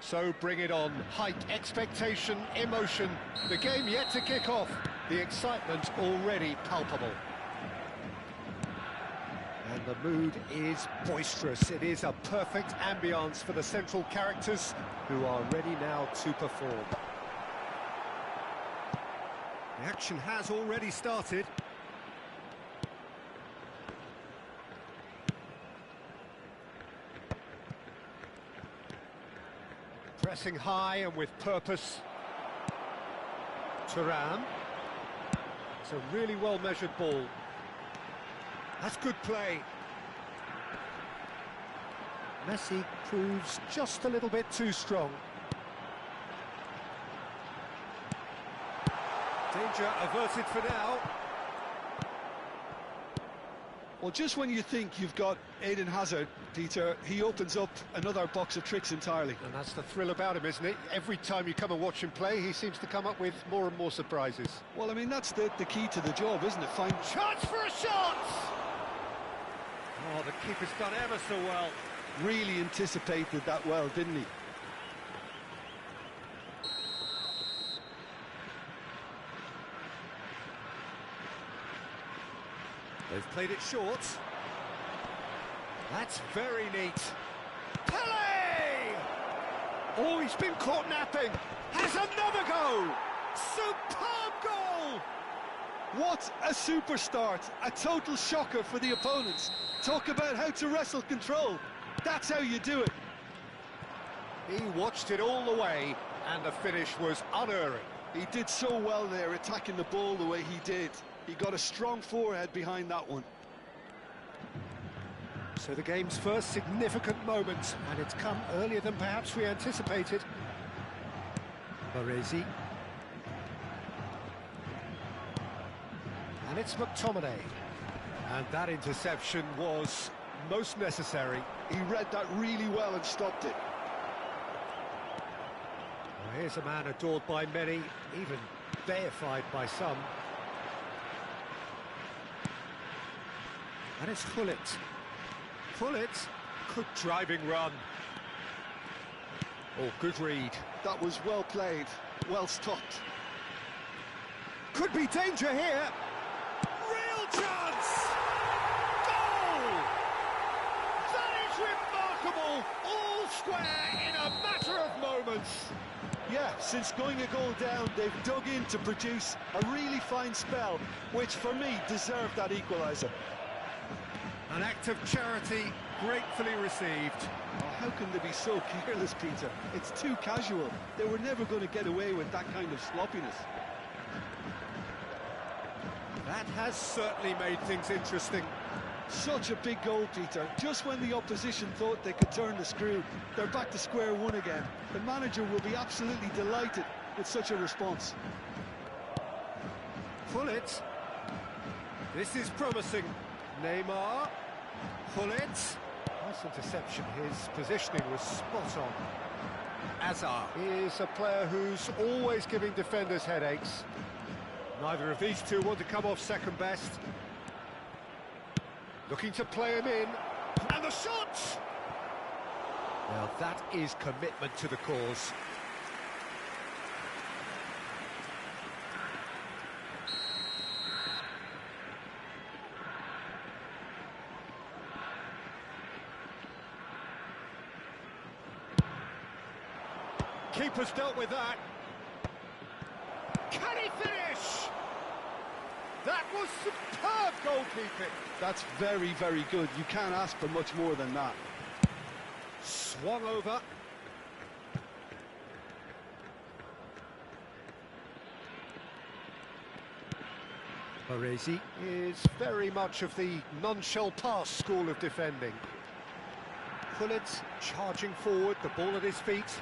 So bring it on. Hype, expectation, emotion. The game yet to kick off. The excitement already palpable. And the mood is boisterous. It is a perfect ambience for the central characters who are ready now to perform. The action has already started. Pressing high and with purpose. Thuram. It's a really well-measured ball. That's good play. Messi proves just a little bit too strong. Danger averted for now. Well, just when you think you've got Eden Hazard, Peter, he opens up another box of tricks entirely. And that's the thrill about him, isn't it? Every time you come and watch him play, he seems to come up with more and more surprises. Well, I mean, that's the key to the job, isn't it? Find chance for a shot! Oh, the keeper's done ever so well. Really anticipated that well, didn't he? They've played it short. That's very neat. Pele! Oh, he's been caught napping. Has another go! Superb goal! What a super start. A total shocker for the opponents. Talk about how to wrestle control. That's how you do it. He watched it all the way, and the finish was unerring. He did so well there, attacking the ball the way he did. He got a strong forehead behind that one. So the game's first significant moment, and it's come earlier than perhaps we anticipated. Baresi. And it's McTominay. And that interception was most necessary. He read that really well and stopped it. Well, here's a man adored by many, even deified by some. And it's Gullit. Gullit, good driving run. Oh, good read. That was well played, well stopped. Could be danger here. Real chance! Goal! That is remarkable! All square in a matter of moments. Yeah, since going a goal down, they've dug in to produce a really fine spell, which for me deserved that equaliser. An act of charity gratefully received. Oh, how can they be so careless, Peter? It's too casual. They were never going to get away with that kind of sloppiness. That has certainly made things interesting. Such a big goal, Peter. Just when the opposition thought they could turn the screw, they're back to square one again. The manager will be absolutely delighted with such a response. Gullit. This is promising. Neymar. Gullit. Nice interception. His positioning was spot on. Hazard is a player who's always giving defenders headaches. Neither of these two want to come off second best. Looking to play him in. And the shot! Well, that is commitment to the cause. Keeper's dealt with that. Can he finish? That was superb goalkeeping. That's very, very good. You can't ask for much more than that. Swung over. Baresi is very much of the non-shell pass school of defending. Gullit charging forward, the ball at his feet.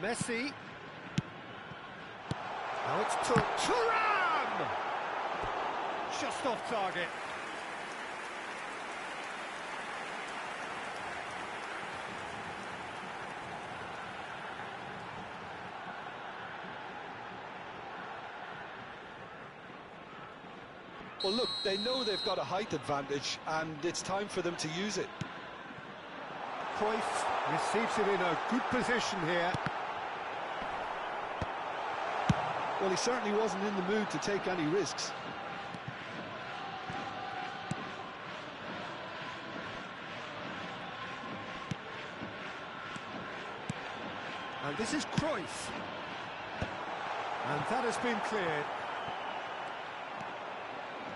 Messi. Now it's Thuram! Just off target. Well, look, they know they've got a height advantage, and it's time for them to use it. Cruyff receives it in a good position here. Well, he certainly wasn't in the mood to take any risks. And this is Cruyff. And that has been cleared.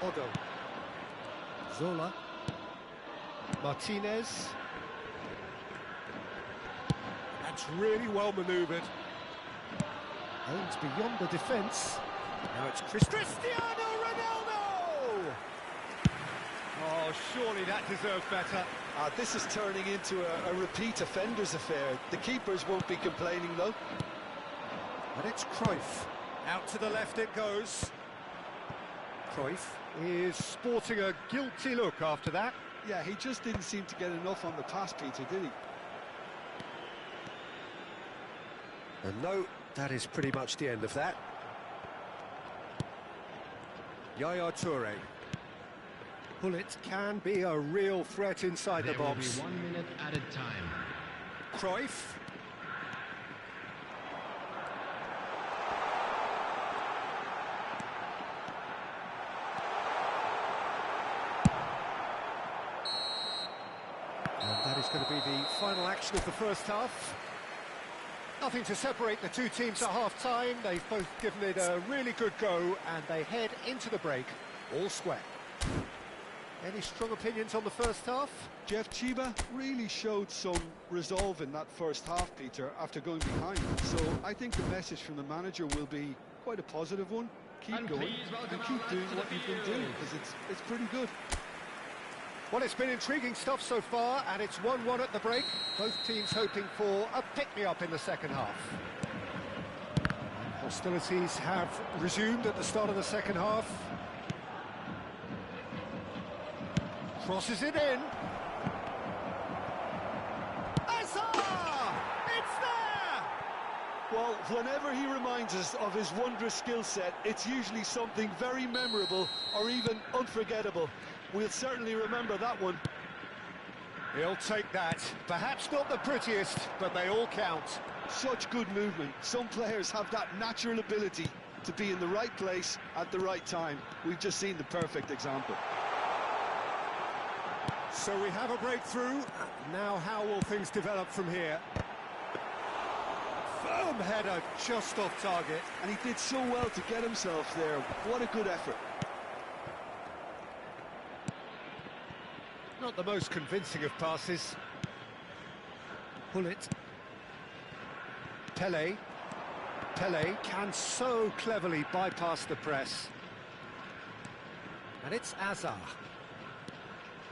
Odo. Zola. Martinez. That's really well manoeuvred. Aims beyond the defence. Now it's Cristiano Ronaldo! Oh, surely that deserved better. This is turning into a repeat offenders affair. The keepers won't be complaining, though. And it's Cruyff. Out to the left it goes. Cruyff is sporting a guilty look after that. Yeah, he just didn't seem to get enough on the pass, Peter, did he? And no, that is pretty much the end of that. Yaya Toure. Pullet can be a real threat inside the box. There will be 1 minute added time. Cruyff. And that is going to be the final action of the first half. Nothing to separate the two teams at half-time. They've both given it a really good go, and they head into the break all square. Any strong opinions on the first half? Jeff Chiba really showed some resolve in that first half, Peter, after going behind. So I think the message from the manager will be quite a positive one. Keep going and keep doing what you've been doing, because it's pretty good. Well, it's been intriguing stuff so far, and it's 1-1 at the break. Both teams hoping for a pick-me-up in the second half. And hostilities have resumed at the start of the second half. Crosses it in. It's there! Well, whenever he reminds us of his wondrous skill set, it's usually something very memorable or even unforgettable. We'll certainly remember that one. He'll take that. Perhaps not the prettiest, but they all count. Such good movement. Some players have that natural ability to be in the right place at the right time. We've just seen the perfect example. So we have a breakthrough. Now how will things develop from here? Firm header just off target. And he did so well to get himself there. What a good effort. Not the most convincing of passes. Pullet. Pele. Pele can so cleverly bypass the press. And it's Azar.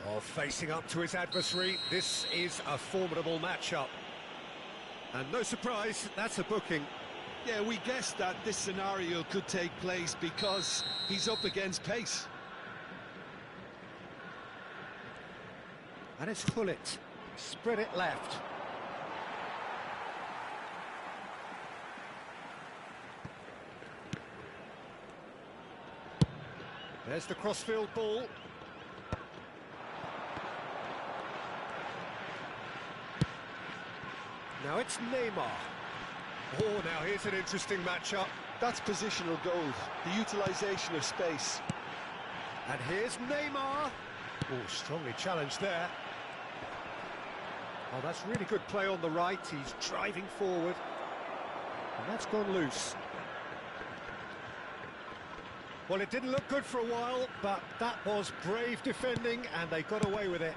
Oh, facing up to his adversary. This is a formidable matchup. And no surprise, that's a booking. Yeah, we guessed that this scenario could take place because he's up against pace. And it's Hullet. Spread it left. There's the crossfield ball. Now it's Neymar. Oh, now here's an interesting matchup. That's positional goals, the utilisation of space. And here's Neymar. Oh, strongly challenged there. Oh, that's really good play on the right. He's driving forward. And that's gone loose. Well, it didn't look good for a while, but that was brave defending, and they got away with it.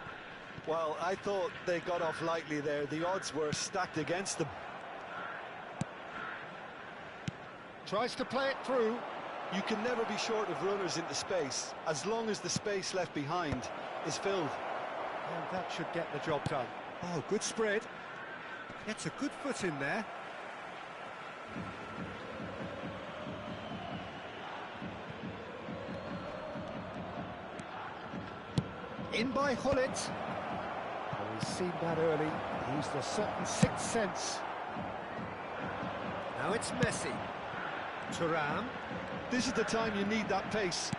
Well, I thought they got off lightly there. The odds were stacked against them. Tries to play it through. You can never be short of runners into space, as long as the space left behind is filled. And that should get the job done. Oh, good spread. Gets a good foot in there. In by Hullet. Oh, he's seen that early. Used a certain sixth sense. Now it's Messi. Thuram. This is the time you need that pace.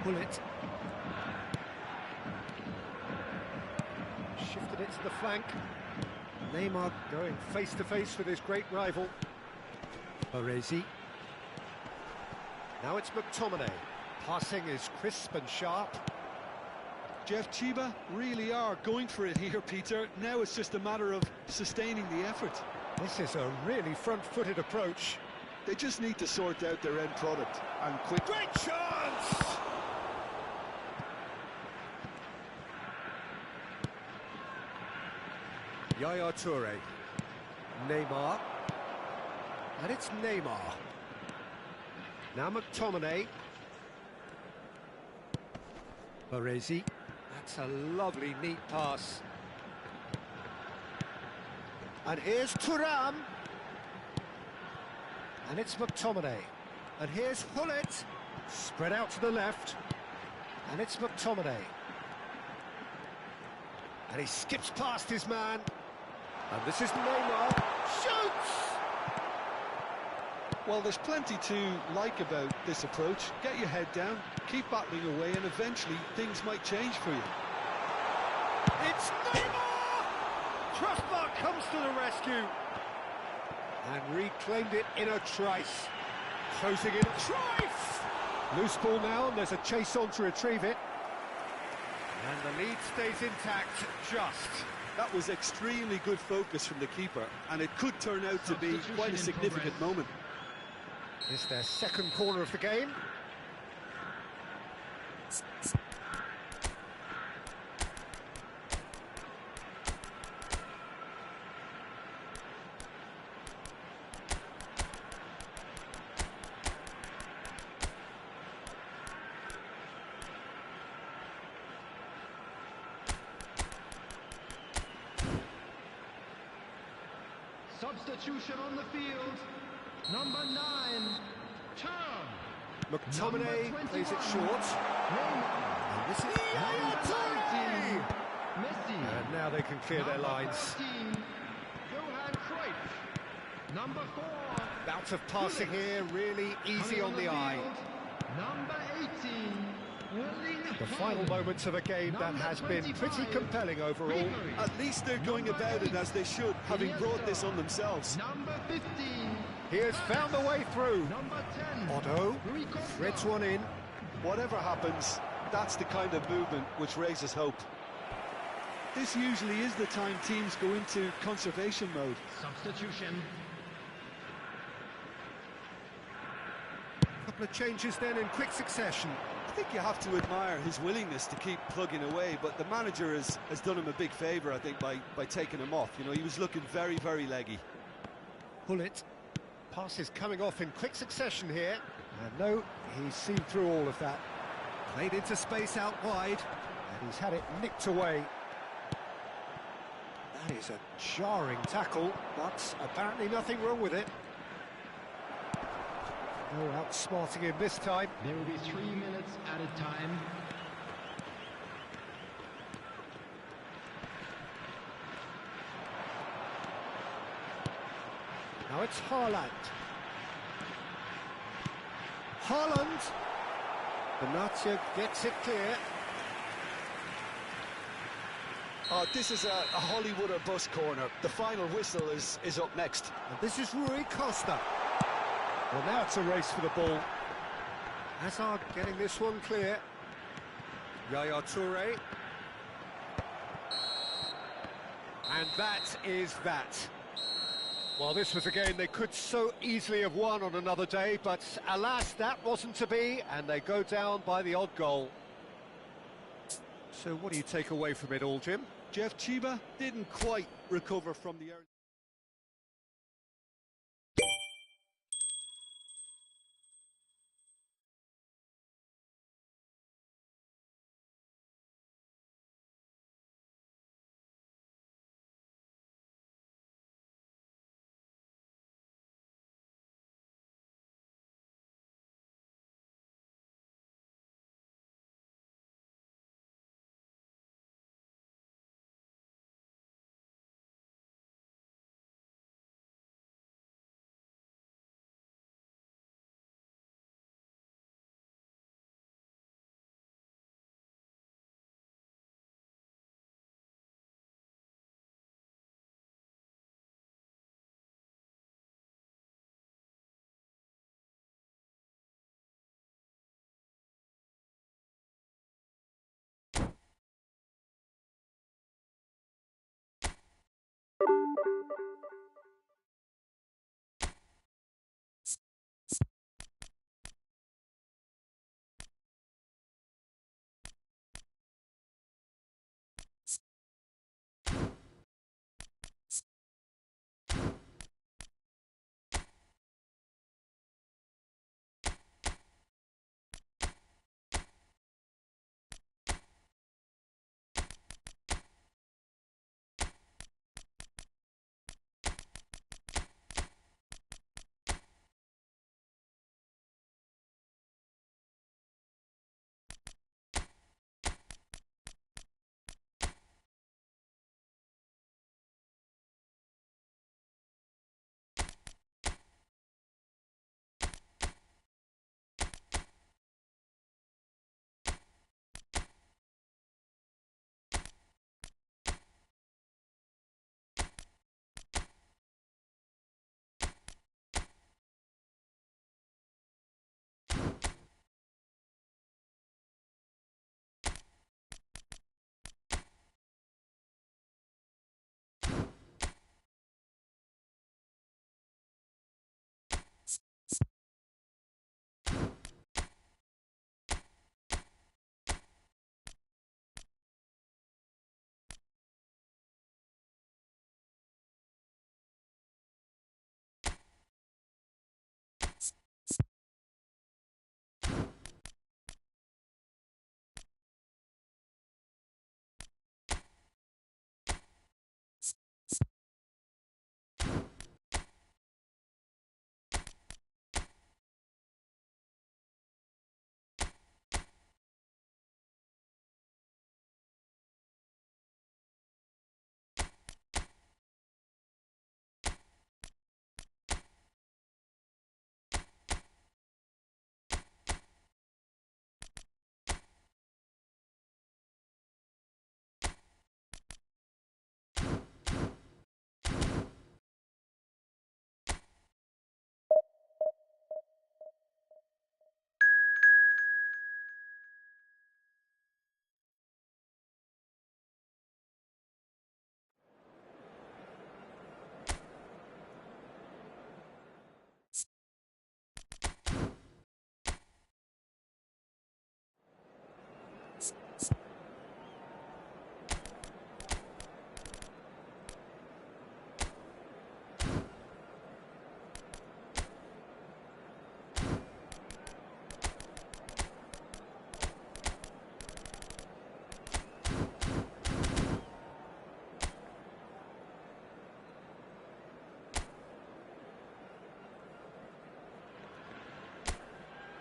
Hullet. Shifted it to the flank. Neymar going face-to-face with his great rival. Baresi. Now it's McTominay. Passing is crisp and sharp. Jeff Chiba really are going for it here, Peter. Now it's just a matter of sustaining the effort. This is a really front-footed approach. They just need to sort out their end product, and quick. Great chance! Yaya Toure. Neymar. And it's Neymar. Now McTominay. Baresi. That's a lovely, neat pass. And here's Thuram. And it's McTominay. And here's Hullet. Spread out to the left. And it's McTominay. And he skips past his man. And this is Neymar. Shoots! Well, there's plenty to like about this approach. Get your head down, keep battling away, and eventually things might change for you. It's Neymar! Crossbar comes to the rescue. And reclaimed it in a trice. Closing in trice! Loose ball now, and there's a chase on to retrieve it. And the lead stays intact, just. That was extremely good focus from the keeper, and it could turn out to be quite a significant moment. It's their second corner of the game. Substitution on the field. Number 9, Tom. McTominay plays it short. And this is AIdiv! Messi. And now they can clear their Number lines. 13, Johan Cruyff. Number 4. Bout of passing here, really easy on the eye. Number 18, Erling The final Haaland. moments of a game that has been pretty compelling overall. At least they're going about it as they should, having brought this on themselves. Number 15, He has found a way through. number 10, Otto Rui Costa. threads one in. Whatever happens, that's the kind of movement which raises hope. This usually is the time teams go into conservation mode. Substitution. Couple of changes then in quick succession. I think you have to admire his willingness to keep plugging away, but the manager has done him a big favour, I think, by taking him off. You know, he was looking very, very leggy. Hullet. Passes coming off in quick succession here. And no, he's seen through all of that. Played into space out wide. And he's had it nicked away. That is a jarring tackle, but apparently nothing wrong with it. No outsmarting him this time. There will be 3 minutes at a time. Now it's Haaland. Haaland! Benatia gets it clear. Oh, this is a Hollywood or bust corner. The final whistle is up next. And this is Rui Costa. Well, now it's a race for the ball. Hazard getting this one clear. Yaya Toure. And that is that. Well, this was a game they could so easily have won on another day, but alas, that wasn't to be, and they go down by the odd goal. So what do you take away from it all, Jim? Jeff Chiba didn't quite recover from the early...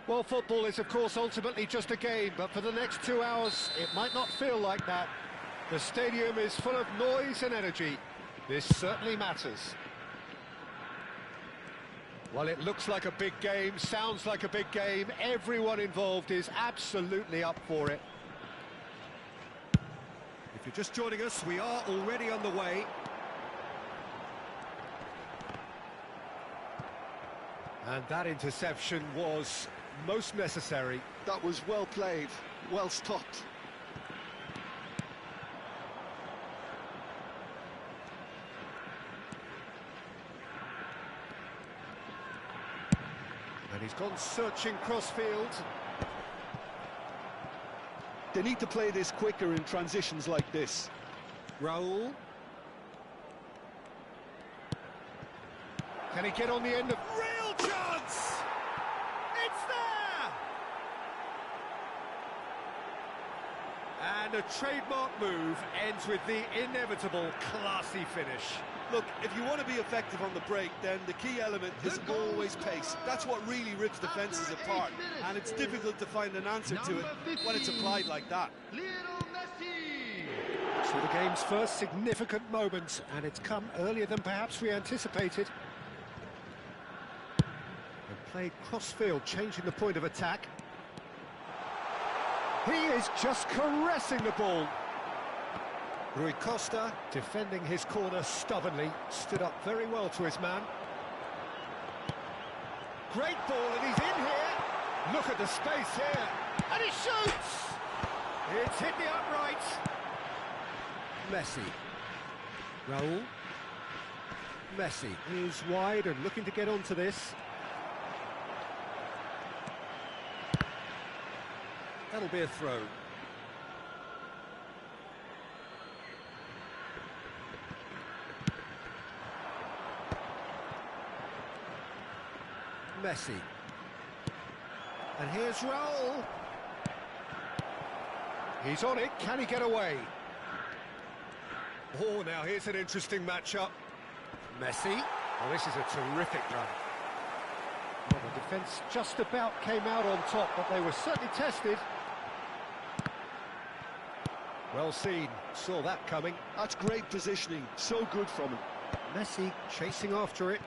Well, football is, of course, ultimately just a game, but for the next 2 hours, it might not feel like that. The stadium is full of noise and energy. This certainly matters. Well, it looks like a big game, sounds like a big game. Everyone involved is absolutely up for it. If you're just joining us, we are already underway. And that interception was most necessary. That was well played, well stopped. And he's gone searching crossfield. They need to play this quicker in transitions like this. Raul. Can he get on the end of... Real chance! It's there! And a trademark move ends with the inevitable classy finish. Look, if you want to be effective on the break, then the key element is always pace. That's what really rips defences apart, and it's difficult to find an answer to it when it's applied like that. So the game's first significant moment, and it's come earlier than perhaps we anticipated. And played cross-field, changing the point of attack. He is just caressing the ball. Rui Costa, defending his corner stubbornly, stood up very well to his man. Great ball, and he's in here. Look at the space here. And he shoots! It's hit the upright. Messi. Raul. Messi is wide and looking to get onto this. That'll be a throw. Messi. And here's Raul. He's on it, can he get away? Oh, now here's an interesting matchup. Messi. Oh, this is a terrific run. Well, the defence just about came out on top, but they were certainly tested. Well seen, saw that coming. That's great positioning, so good from him. Messi chasing after it.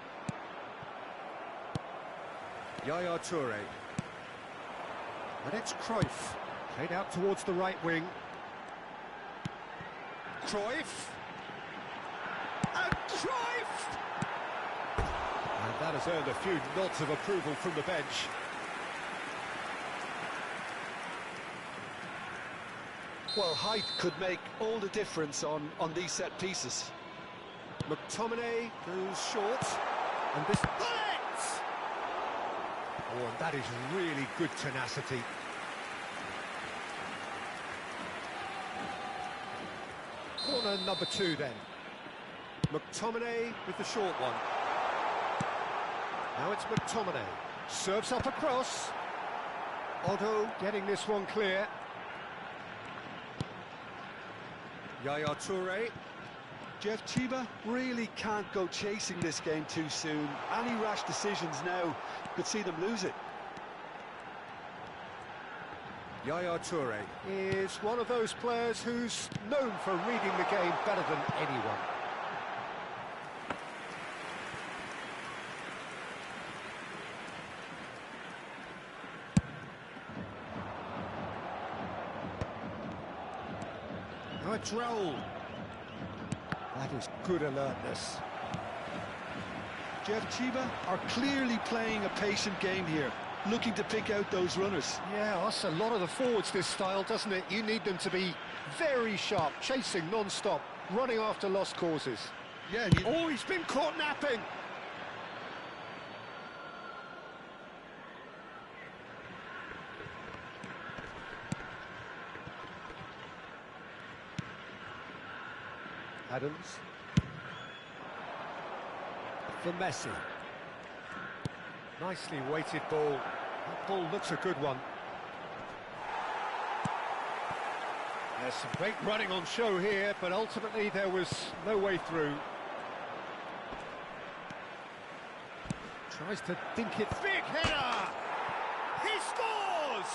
Yaya Toure. And it's Cruyff. Played out towards the right wing. Cruyff. And Cruyff! And that has earned a few nods of approval from the bench. Well, height could make all the difference on these set pieces. McTominay goes short. And this... Oh, and that is really good tenacity. Corner number 2 then. McTominay with the short one. Now it's McTominay. Serves up across. Otto getting this one clear. Yaya Toure. Jeff Chiba really can't go chasing this game too soon. Any rash decisions now could see them lose it. Yaya Toure is one of those players who's known for reading the game better than anyone. Now it's Raul. That is good alertness. Jeff Chiba are clearly playing a patient game here, looking to pick out those runners. Yeah, that's a lot of the forwards, this style, doesn't it? You need them to be very sharp, chasing non-stop, running after lost causes. Yeah, oh, he's been caught napping! Adams. For Messi. Nicely weighted ball. That ball looks a good one. There's some great running on show here, but ultimately there was no way through. Tries to dink it. Big header! He scores! does.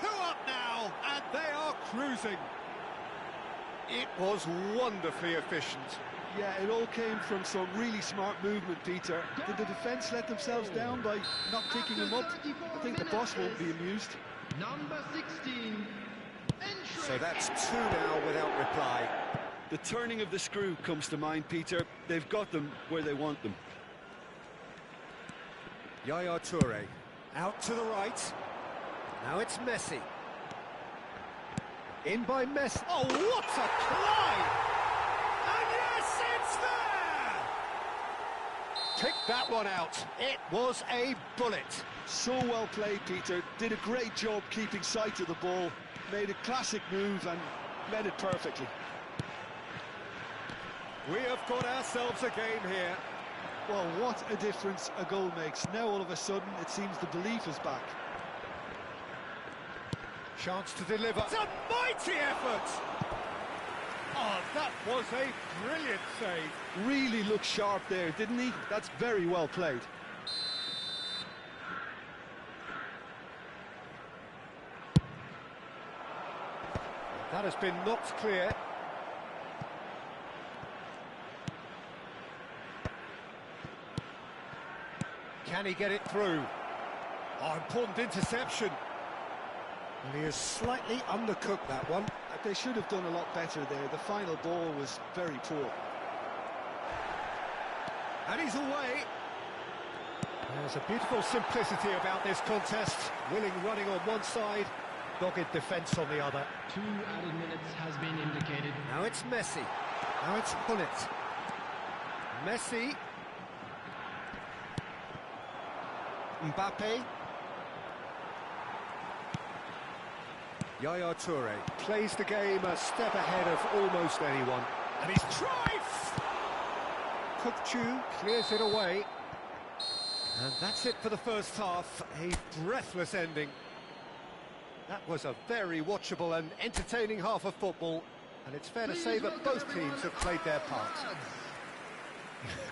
2 up now, and they are cruising. It was wonderfully efficient. Yeah, it all came from some really smart movement, Peter. Did the defence let themselves down by not picking him up? I think the boss won't be amused. Number 16. So that's 2 now without reply. The turning of the screw comes to mind, Peter. They've got them where they want them. Yaya Toure, out to the right. Now it's Messi. In by Messi. Oh, what a play! And yes, it's there! Pick that one out. It was a bullet. So well played, Peter. Did a great job keeping sight of the ball. Made a classic move and led it perfectly. We have got ourselves a game here. Well, what a difference a goal makes. Now all of a sudden it seems the belief is back. Chance to deliver. It's a mighty effort! Oh, that was a brilliant save. Really looked sharp there, didn't he? That's very well played. That has been knocked clear. Can he get it through? Oh, important interception. Well, he has slightly undercooked that one. They should have done a lot better there. The final ball was very poor. And he's away. There's a beautiful simplicity about this contest. Willing running on one side, dogged defence on the other. 2 added minutes has been indicated. Now it's Messi. Now it's Hullet. Messi. Mbappe. Yaya Toure plays the game a step ahead of almost anyone. And he's Trife! Kukchu clears it away. And that's it for the first half. A breathless ending. That was a very watchable and entertaining half of football. And it's fair to say that both teams have played their part.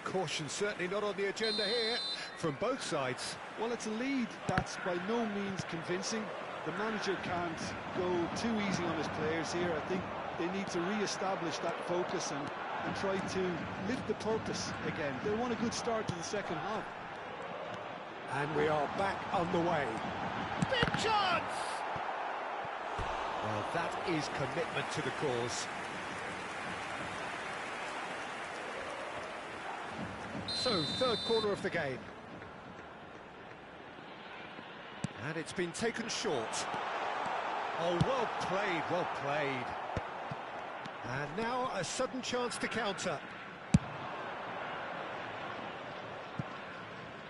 Caution certainly not on the agenda here from both sides. Well, it's a lead that's by no means convincing. The manager can't go too easy on his players here. I think they need to re-establish that focus and try to lift the purpose again. They want a good start to the second half. And we are back underway. Big chance! Well, that is commitment to the cause. So, third quarter of the game. And it's been taken short. Oh, well played, well played. And now a sudden chance to counter.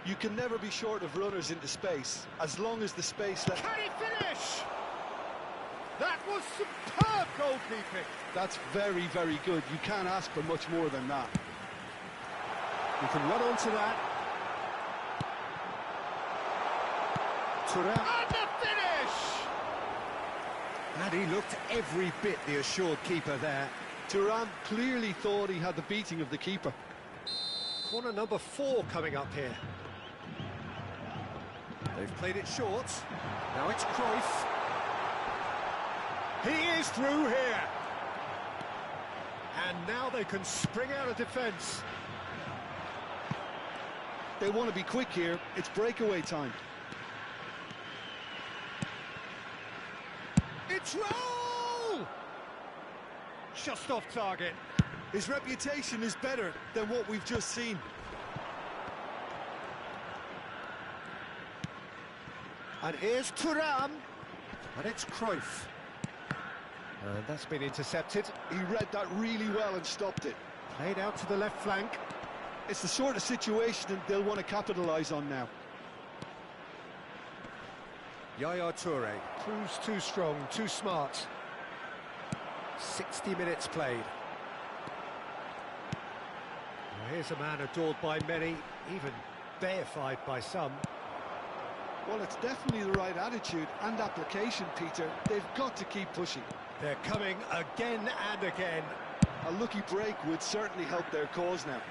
You can never be short of runners into space, as long as the space left... Can he finish? That was superb goalkeeping. That's very, very good. You can't ask for much more than that. You can run onto that. And the finish! And he looked every bit the assured keeper there. Thuram clearly thought he had the beating of the keeper. Corner number 4 coming up here. They've played it short. Now it's Cruyff. He is through here. And now they can spring out of defence. They want to be quick here. It's breakaway time. It's Raul! Just off target. His reputation is better than what we've just seen. And here's Thuram. And it's Cruyff. And that's been intercepted. He read that really well and stopped it. Played out to the left flank. It's the sort of situation that they'll want to capitalise on now. Yaya Toure proves too strong, too smart. 60 minutes played. Well, here's a man adored by many, even deified by some. Well, it's definitely the right attitude and application, Peter. They've got to keep pushing. They're coming again and again. A lucky break would certainly help their cause now.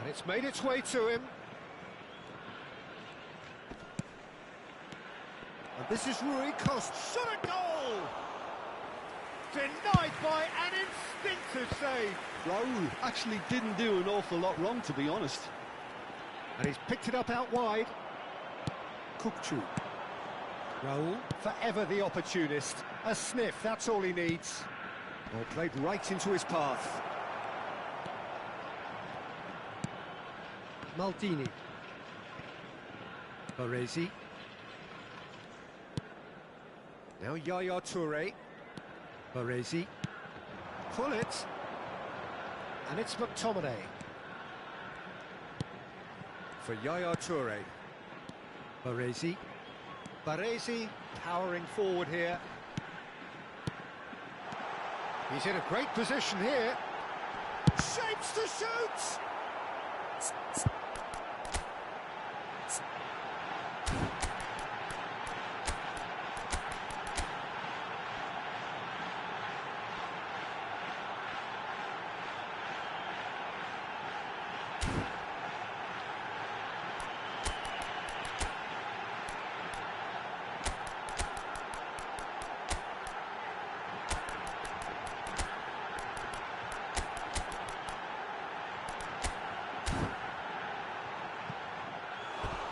And it's made its way to him. And this is Rui Costa. Shot a goal! Denied by an instinctive save. Raul actually didn't do an awful lot wrong, to be honest. And he's picked it up out wide. Kukchu. Raul, forever the opportunist. A sniff, that's all he needs. Well, played right into his path. Maldini. Baresi. Now Yaya Toure. Baresi. Pull it. And it's McTominay. For Yaya Toure. Baresi. Baresi powering forward here. He's in a great position here. Shapes to shoot!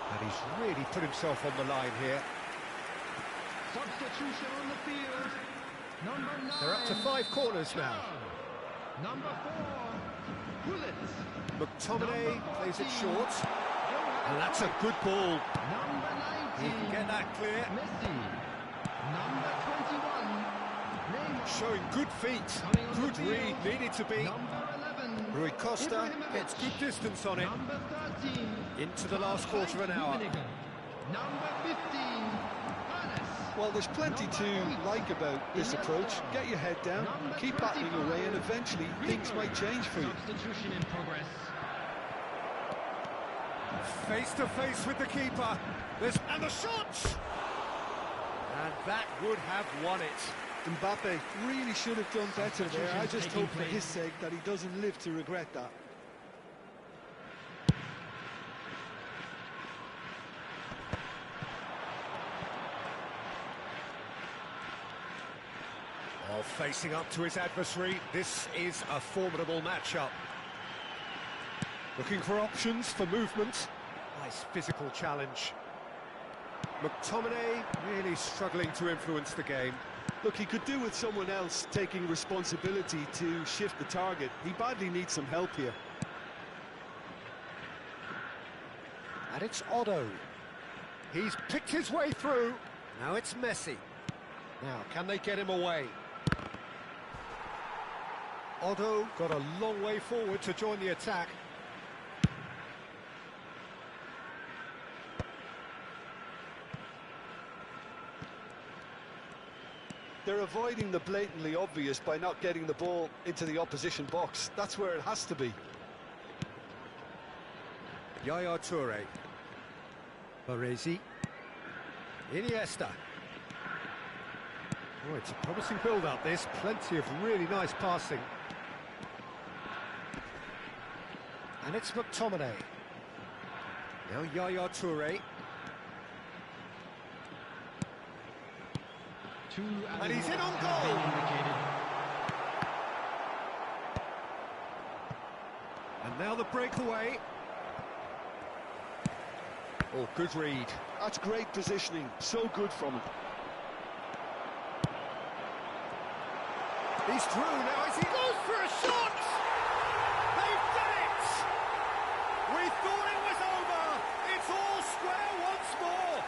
And he's really put himself on the line here. Substitution on the field. Number 9. They're up to 5 corners now. Number 4. Pullet. McTominay plays it short. And that's a good ball. Number 19. He can get that clear. Messi. Number 21. Neymar. Showing good feet. Coming on Good the field. read, needed to be. Number 11. Rui Costa Ibrahimovic. gets good distance on it. Number 13. Into the last quarter of an hour. Number 15. Well, there's plenty to like about this approach. Get your head down, keep battling away, and eventually things might change for you. Substitution in progress. Face to face with the keeper. And the shot! And that would have won it. Mbappe really should have done better there. I just hope for his sake that he doesn't live to regret that. While facing up to his adversary, this is a formidable matchup. Looking for options for movement. Nice physical challenge. McTominay really struggling to influence the game. Look, he could do with someone else taking responsibility to shift the target. He badly needs some help here. And it's Otto. He's picked his way through. Now it's Messi. Now, can they get him away? Otto got a long way forward to join the attack. They're avoiding the blatantly obvious by not getting the ball into the opposition box. That's where it has to be. Yaya Toure. Baresi. Iniesta. Oh, it's a promising build-up, this. Plenty of really nice passing. And it's McTominay. Now Yaya Toure. And he's in on goal! And now the breakaway. Oh, good read. That's great positioning. So good from him. He's through now as he goes for a shot! They've done it! We thought it was over! It's all square once more!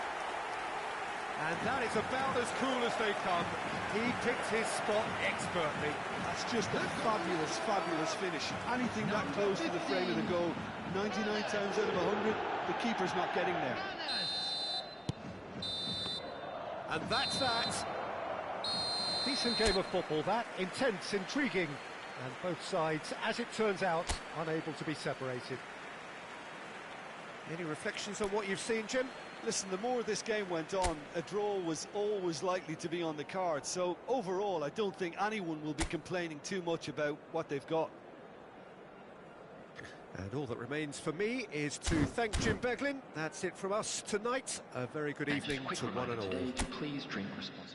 And that is about as cool as they come. He picked his spot expertly. That's just a fabulous, fabulous finish. Anything that close to the frame of the goal, 99 times out of 100, the keeper's not getting there. And that's that. Decent game of football, that. Intense, intriguing. And both sides, as it turns out, unable to be separated. Any reflections on what you've seen, Jim? Listen, the more this game went on, a draw was always likely to be on the card. So, overall, I don't think anyone will be complaining too much about what they've got. And all that remains for me is to thank Jim Beglin. That's it from us tonight. A very good evening to one and all. Today to please drink responsibly.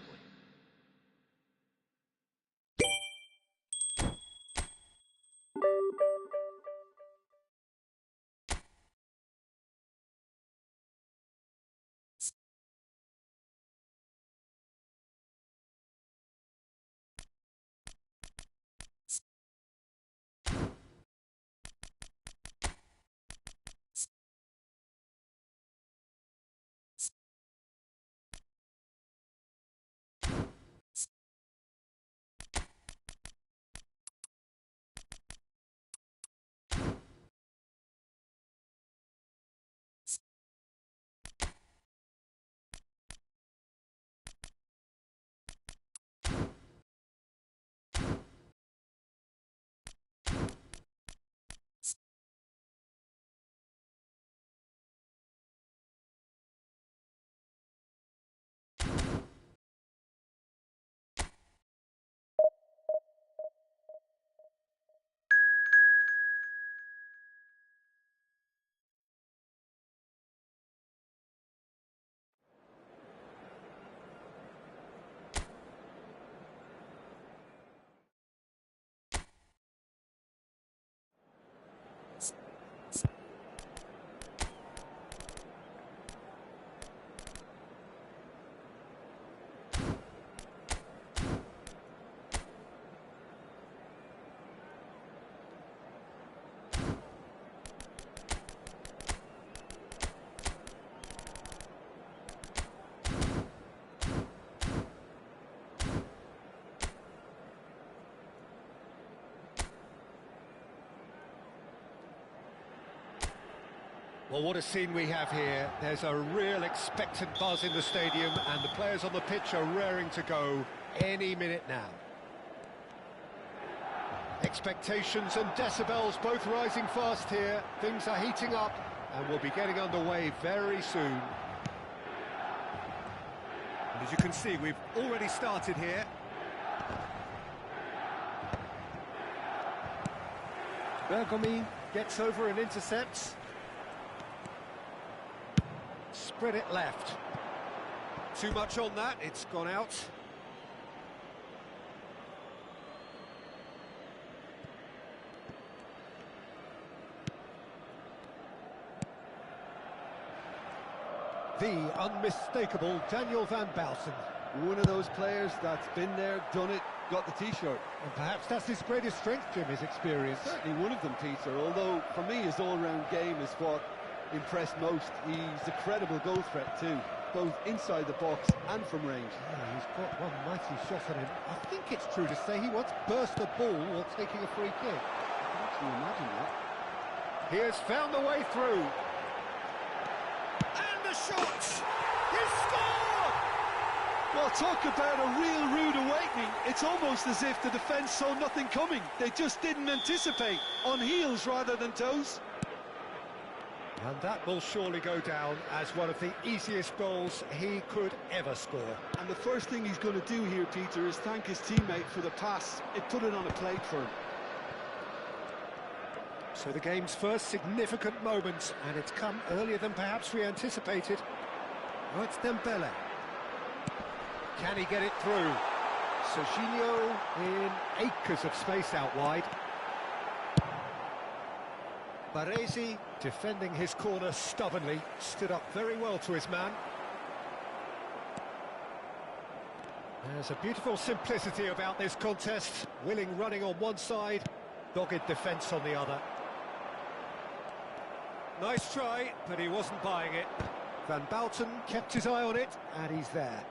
Well, what a scene we have here. There's a real expectant buzz in the stadium, and the players on the pitch are raring to go any minute now. Expectations and decibels both rising fast here. Things are heating up, and we'll be getting underway very soon. And as you can see, we've already started here. Bergomi gets over and intercepts. Spread it left. Too much on that, it's gone out. The unmistakable Daniel van Bouten. One of those players that's been there, done it, got the T-shirt. And perhaps that's his greatest strength, Jim, his experience. Certainly one of them, Peter, although for me his all-round game is what impressed most. He's a credible goal threat too, both inside the box and from range. Yeah, he's got one mighty shot on him. I think it's true to say he once burst a ball while taking a free kick. I can actually imagine that. He has found the way through. And the shot! He's scored! Well, talk about a real rude awakening. It's almost as if the defence saw nothing coming. They just didn't anticipate. On heels rather than toes. And that will surely go down as one of the easiest goals he could ever score. And the first thing he's going to do here, Peter, is thank his teammate for the pass. It put it on a plate for him. So the game's first significant moment, and it's come earlier than perhaps we anticipated. Oh, it's Dembele. Can he get it through? Serginho in acres of space out wide. Baresi, defending his corner stubbornly, stood up very well to his man. There's a beautiful simplicity about this contest. Willing running on one side, dogged defence on the other. Nice try, but he wasn't buying it. Van Bouten kept his eye on it, and he's there.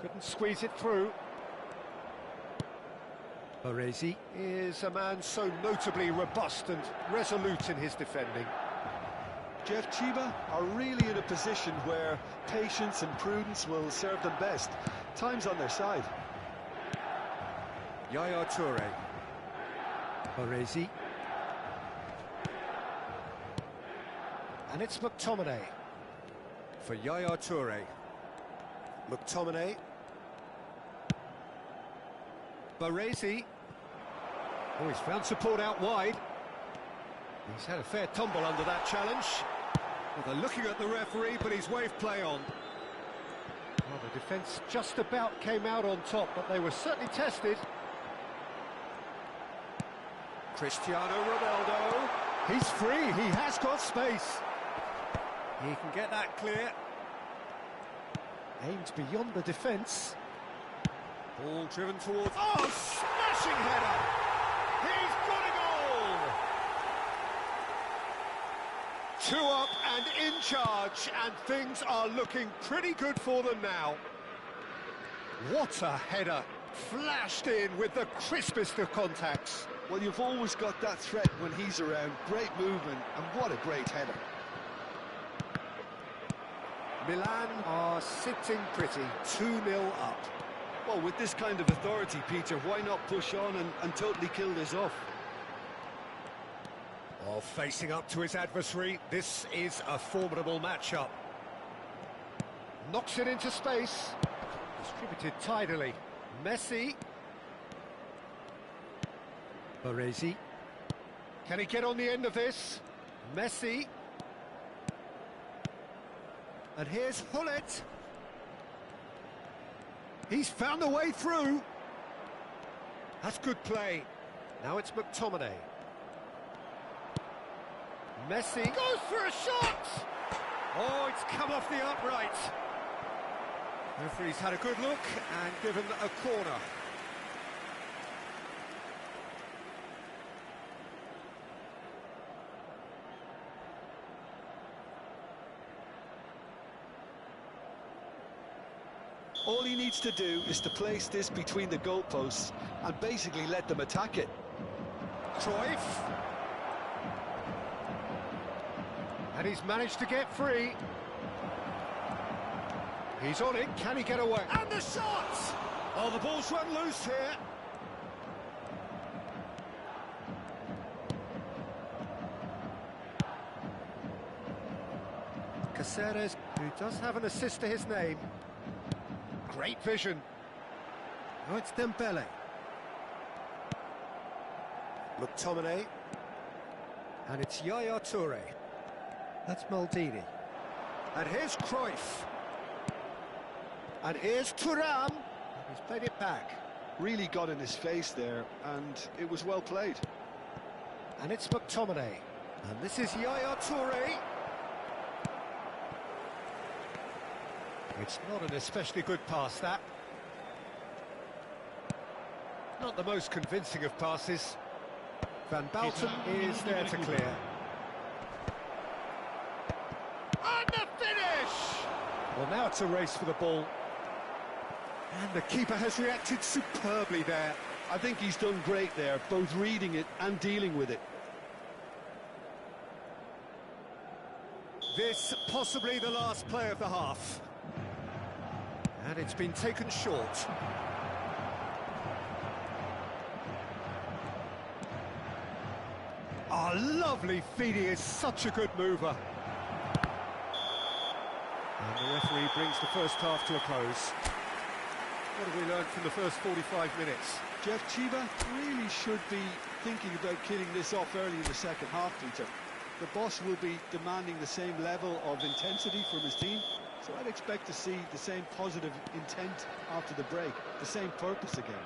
Couldn't squeeze it through. Baresi is a man so notably robust and resolute in his defending. Jeff, Chiba are really in a position where patience and prudence will serve them best. Time's on their side. Yaya Toure. Baresi. And it's McTominay. For Yaya Toure. McTominay. Baresi. Oh, he's found support out wide. He's had a fair tumble under that challenge. Well, they're looking at the referee, but he's waved play on. Well, the defence just about came out on top, but they were certainly tested. Cristiano Ronaldo. He's free, he has got space. He can get that clear. Aimed beyond the defence. Ball driven towards... Oh, smashing header! He's got it all! 2 up and in charge, and things are looking pretty good for them now. What a header! Flashed in with the crispest of contacts. Well, you've always got that threat when he's around. Great movement, and what a great header. Milan are sitting pretty, 2-0 up. Well, with this kind of authority, Peter, why not push on and totally kill this off? Well, facing up to his adversary, this is a formidable matchup. Knocks it into space. Distributed tidily. Messi. Baresi. Can he get on the end of this? Messi. And here's Hullet. He's found a way through. That's good play. Now it's McTominay. Messi goes for a shot! Oh, it's come off the upright. Referee's had a good look and given a corner. All he needs to do is to place this between the goalposts and basically let them attack it. Cruyff. And he's managed to get free. He's on it, can he get away? And the shot! Oh, the ball's run loose here. Caceres, who does have an assist to his name. Great vision. Oh, it's Dembele. McTominay. And it's Yaya Toure. That's Maldini. And here's Cruyff. And here's Thuram. He's played it back. Really got in his face there, and it was well played. And it's McTominay. And this is Yaya Toure. It's not an especially good pass, that. Not the most convincing of passes. Van Balten is there to clear. And the finish! Well, now it's a race for the ball. And the keeper has reacted superbly there. I think he's done great there, both reading it and dealing with it. This possibly the last play of the half. And it's been taken short. Oh, lovely feed, he is such a good mover. And the referee brings the first half to a close. What have we learned from the first 45 minutes? Jeff, Chiba really should be thinking about killing this off early in the second half, Peter. The boss will be demanding the same level of intensity from his team, so I'd expect to see the same positive intent after the break, the same purpose again.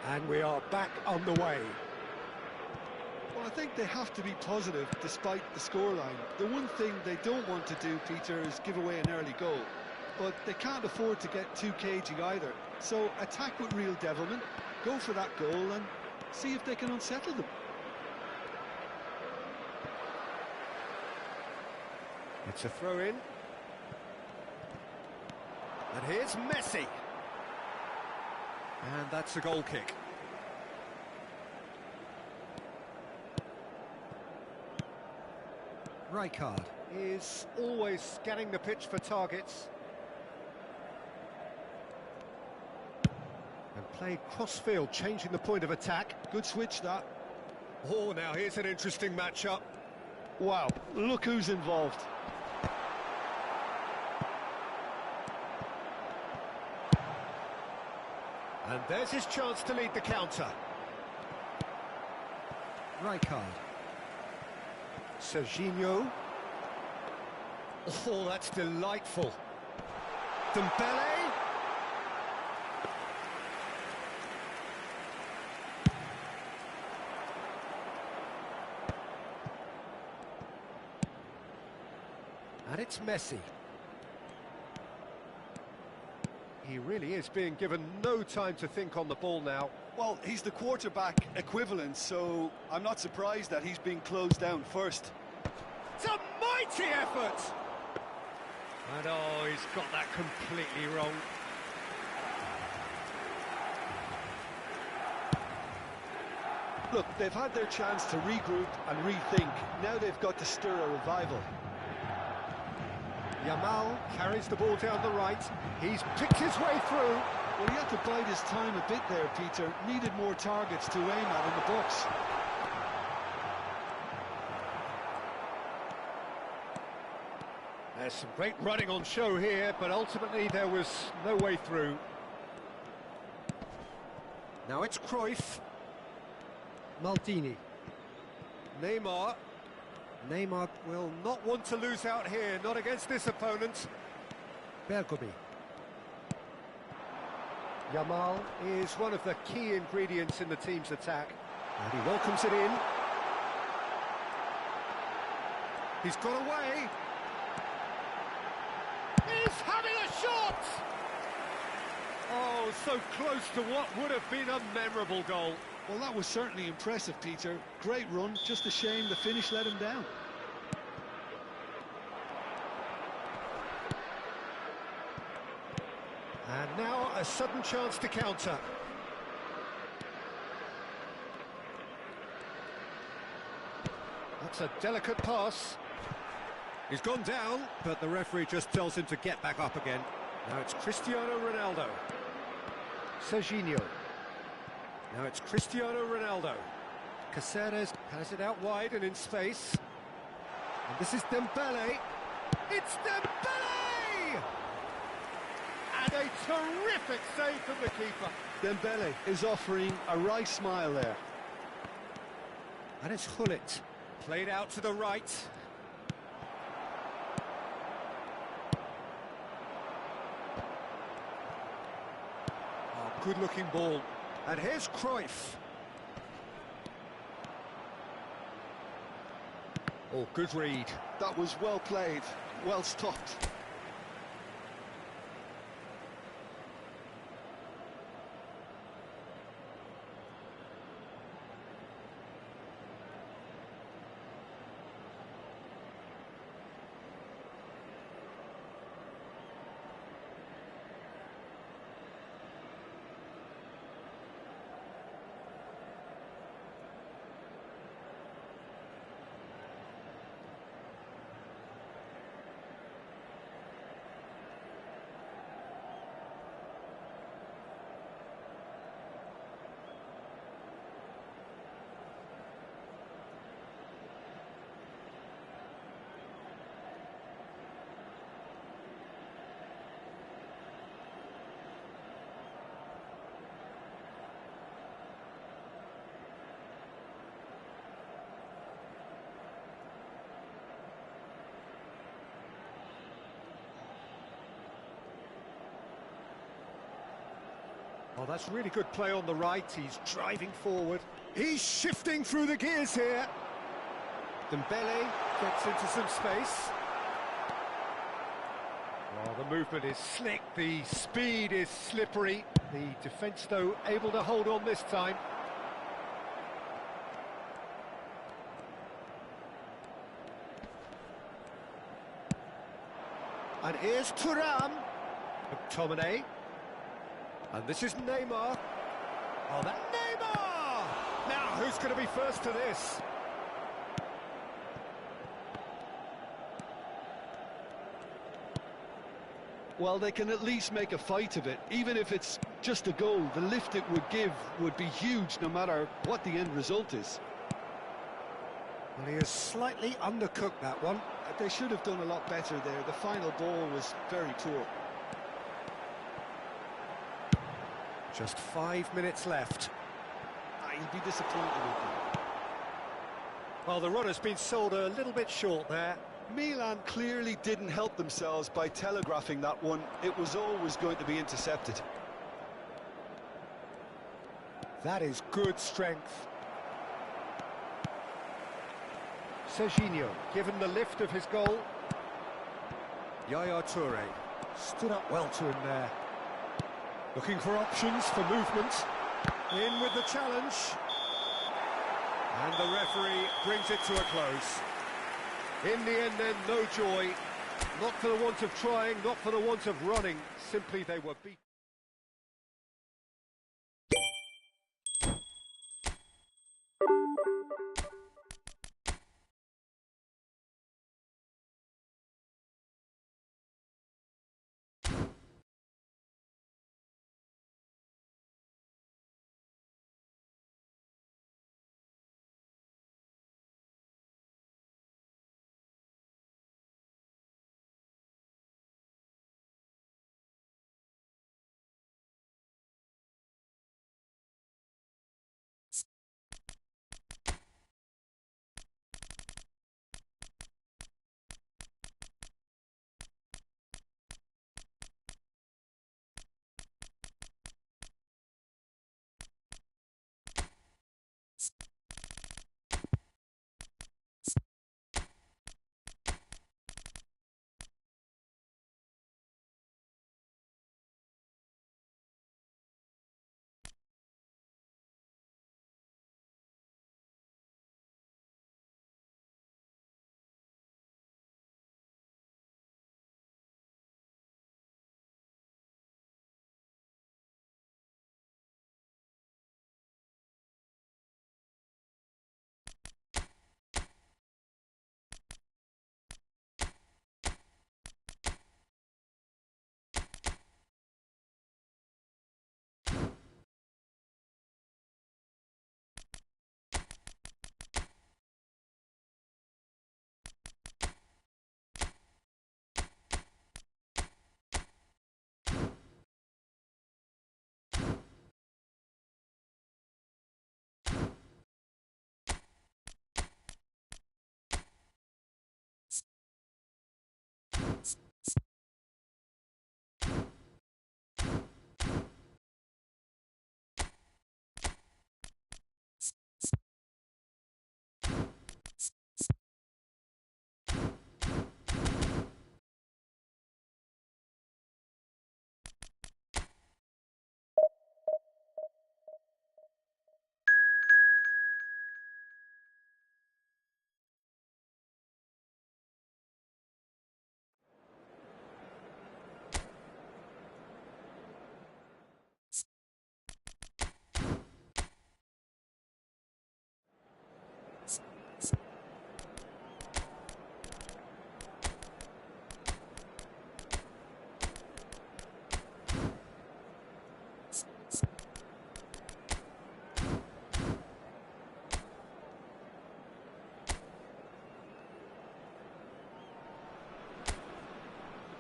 And we are back on the way. Well, I think they have to be positive despite the scoreline. The one thing they don't want to do, Peter, is give away an early goal. But they can't afford to get too cagey either. So attack with real devilment, go for that goal and see if they can unsettle them. It's a throw-in. And here's Messi. And that's a goal kick. Rijkaard is always scanning the pitch for targets. And played cross-field, changing the point of attack. Good switch, that. Oh, now here's an interesting matchup. Wow, look who's involved. And there's his chance to lead the counter. Rijkaard. Serginho. Oh, that's delightful. Dembele. And it's Messi. He really is being given no time to think on the ball now. Well, he's the quarterback equivalent, so I'm not surprised that he's being closed down first. It's a mighty effort! And oh, he's got that completely wrong. Look, they've had their chance to regroup and rethink. Now they've got to stir a revival. Yamal carries the ball down the right. He's picked his way through. Well, he had to bide his time a bit there, Peter. Needed more targets to aim at in the box. There's some great running on show here, but ultimately there was no way through. Now it's Cruyff. Maldini. Neymar. Neymar will not want to lose out here, not against this opponent. Bergomi. Yamal is one of the key ingredients in the team's attack. And he welcomes it in. He's got away. He's having a shot! Oh, so close to what would have been a memorable goal. Well, that was certainly impressive, Peter. Great run, just a shame the finish let him down. And now a sudden chance to counter. That's a delicate pass. He's gone down, but the referee just tells him to get back up again. Now it's Cristiano Ronaldo. Serginho. Now it's Cristiano Ronaldo. Caceres has it out wide and in space. And this is Dembele. It's Dembele! And a terrific save from the keeper. Dembele is offering a wry smile there. And it's Hullet. Played out to the right. Oh, good-looking ball. And here's Cruyff. Oh, good read. That was well played, well stopped. Oh, that's really good play on the right. He's driving forward. He's shifting through the gears here. Dembele gets into some space. Well, the movement is slick. The speed is slippery. The defence, though, able to hold on this time. And here's Thuram. McTominay. And this is Neymar. Oh, that Neymar! Now, who's going to be first to this? Well, they can at least make a fight of it. Even if it's just a goal, the lift it would give would be huge no matter what the end result is. Well, he has slightly undercooked that one. They should have done a lot better there. The final ball was very poor. Just 5 minutes left. He'll be disappointed with them. Well, the runner's been sold a little bit short there. Milan clearly didn't help themselves by telegraphing that one. It was always going to be intercepted. That is good strength. Serginho, given the lift of his goal. Yaya Toure stood up well to him there. Looking for options for movement. In with the challenge. And the referee brings it to a close. In the end then, no joy. Not for the want of trying, not for the want of running. Simply they were beaten.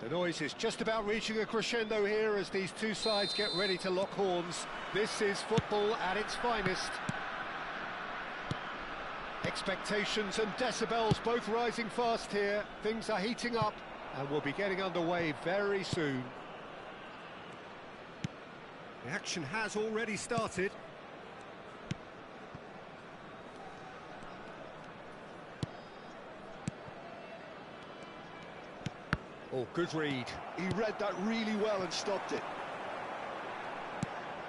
The noise is just about reaching a crescendo here as these two sides get ready to lock horns. This is football at its finest. Expectations and decibels both rising fast here. Things are heating up and we'll be getting underway very soon. The action has already started. Oh, good read. He read that really well and stopped it.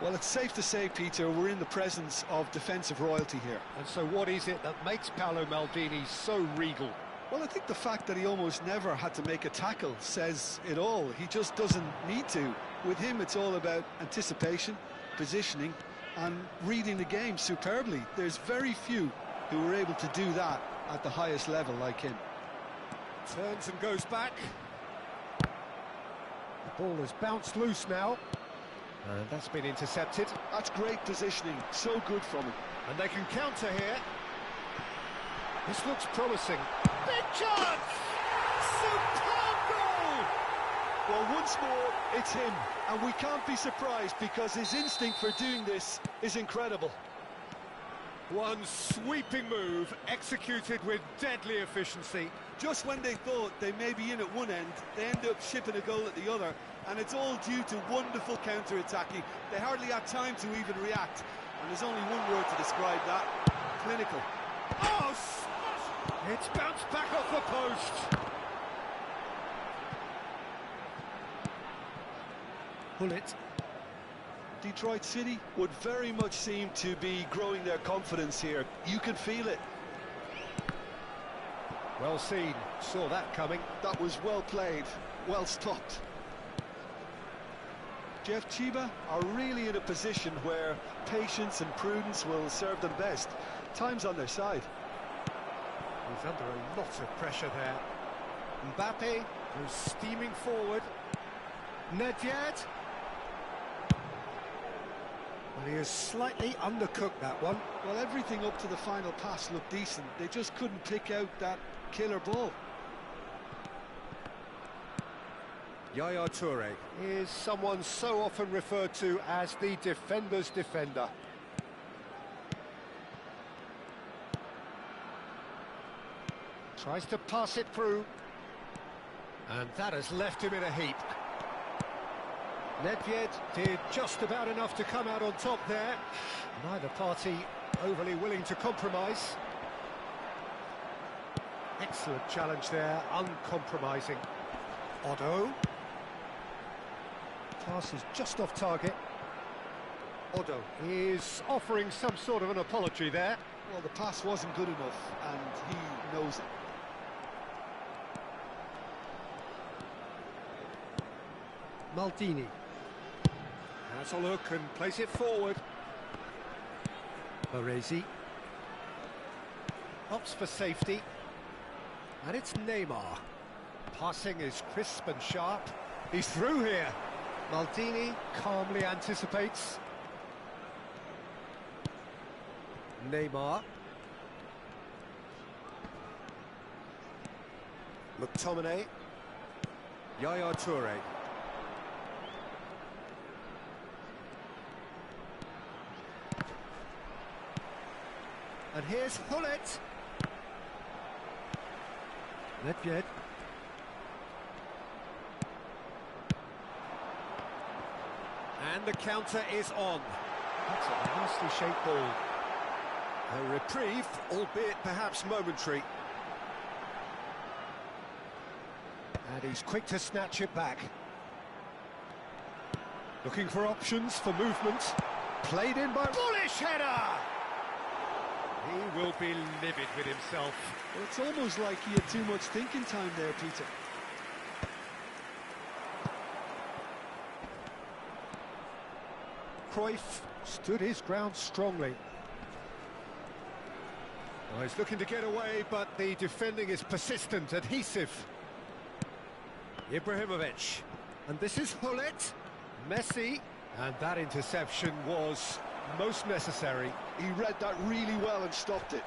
Well, it's safe to say, Peter, we're in the presence of defensive royalty here. And so what is it that makes Paolo Maldini so regal? Well, I think the fact that he almost never had to make a tackle says it all. He just doesn't need to. With him, it's all about anticipation, positioning, and reading the game superbly. There's very few who are able to do that at the highest level like him. Turns and goes back. The ball has bounced loose now. And that's been intercepted. That's great positioning, so good from him. And they can counter here. This looks promising. Big chance! Superb goal! Well, once more, it's him. And we can't be surprised because his instinct for doing this is incredible. One sweeping move, executed with deadly efficiency. Just when they thought they may be in at one end, they end up shipping a goal at the other, and it's all due to wonderful counter-attacking. They hardly had time to even react, and there's only one word to describe that: clinical. Oh, smash! It's bounced back off the post. Pull it. Detroit City would very much seem to be growing their confidence here. You can feel it. Well seen, saw that coming. That was well played, well stopped. Jeff Chiba are really in a position where patience and prudence will serve them best. Time's on their side. He's under a lot of pressure there. Mbappe goes steaming forward. Nedved. Well, he has slightly undercooked that one. Well, everything up to the final pass looked decent. They just couldn't pick out that killer ball. Yaya Toure is someone so often referred to as the defender's defender. Tries to pass it through. And that has left him in a heap. Nedved did just about enough to come out on top there. Neither party overly willing to compromise. Excellent challenge there, uncompromising. Otto. Pass is just off target. Otto is offering some sort of an apology there. Well, the pass wasn't good enough, and he knows it. Maldini. Has a look and plays it forward. Baresi. Opts for safety. And it's Neymar. Passing is crisp and sharp. He's through here. Maldini calmly anticipates. Neymar. McTominay. Yaya Toure. And here's Hullet. Nedved. And the counter is on. That's a nicely shaped ball. A reprieve, albeit perhaps momentary. And he's quick to snatch it back. Looking for options for movement. Played in by... Bullish header! He will be livid with himself. Well, it's almost like he had too much thinking time there, Peter. Cruyff stood his ground strongly. Oh, he's looking to get away, but the defending is persistent, adhesive. Ibrahimovic. And this is Hullet. Messi. And that interception was most necessary. He read that really well and stopped it.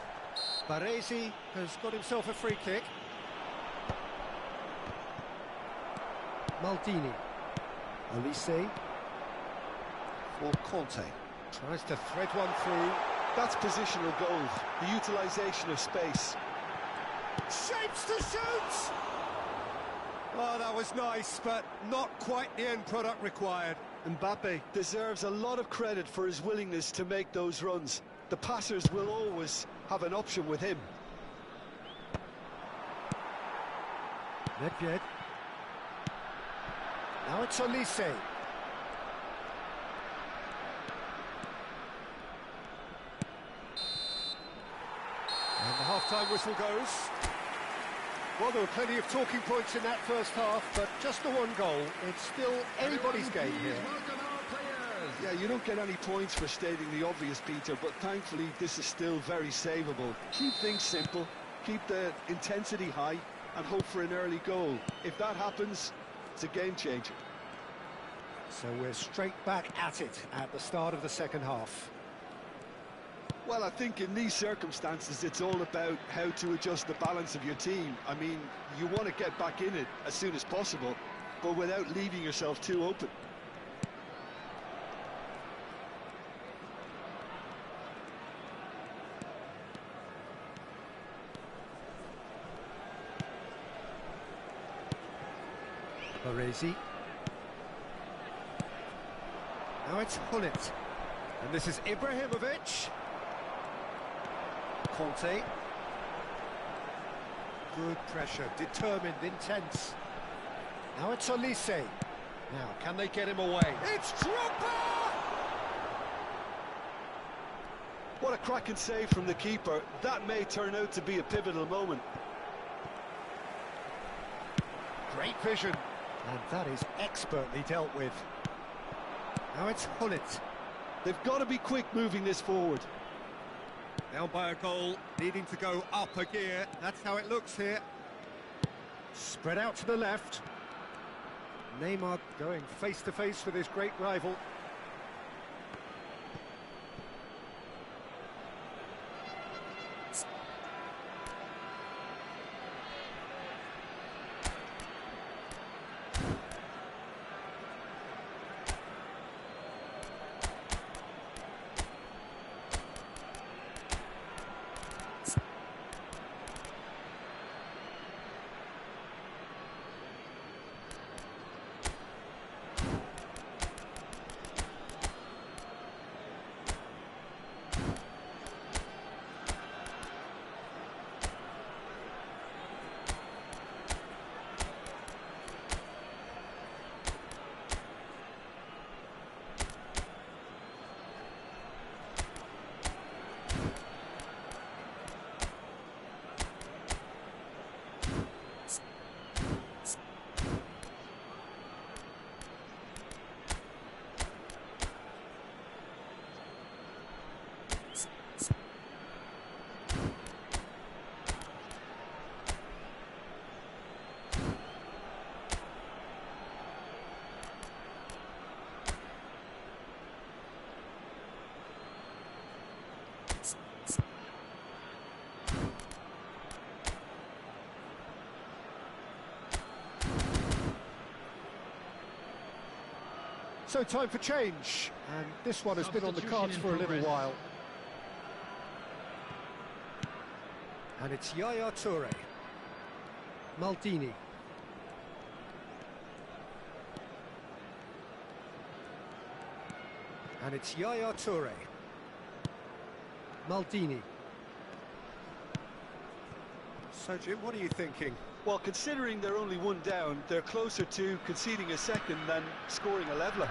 Baresi has got himself a free kick. Maldini. Olise. For Conte. Tries to thread one through. That's positional goal, the utilisation of space. Shapes to shoot! Oh, that was nice, but not quite the end product required. Mbappe deserves a lot of credit for his willingness to make those runs. The passers will always have an option with him. Nedved. Now it's Olise. And the half-time whistle goes. Well, there were plenty of talking points in that first half, but just the one goal. It's still anybody's game here. Yeah, you don't get any points for stating the obvious, Peter, but thankfully this is still very savable. Keep things simple, keep the intensity high, and hope for an early goal. If that happens, it's a game changer. So we're straight back at it at the start of the second half. Well, I think in these circumstances, it's all about how to adjust the balance of your team. I mean, you want to get back in it as soon as possible, but without leaving yourself too open. Baresi. Now it's Hullet. And this is Ibrahimovic. Conte. Good pressure, determined, intense. Now it's Olise. Now, can they get him away? It's Drogba! What a cracking save from the keeper. That may turn out to be a pivotal moment. Great vision. And that is expertly dealt with. Now it's Hullet. They've got to be quick moving this forward. Down by a goal, needing to go up a gear. That's how it looks here. Spread out to the left. Neymar going face-to-face with his great rival. So time for change, and this one has been on the cards for a little while. And it's Yaya Toure. Maldini. And it's Yaya Toure. Maldini. So Jim, what are you thinking? Well, considering they're only one down, they're closer to conceding a second than scoring a leveller.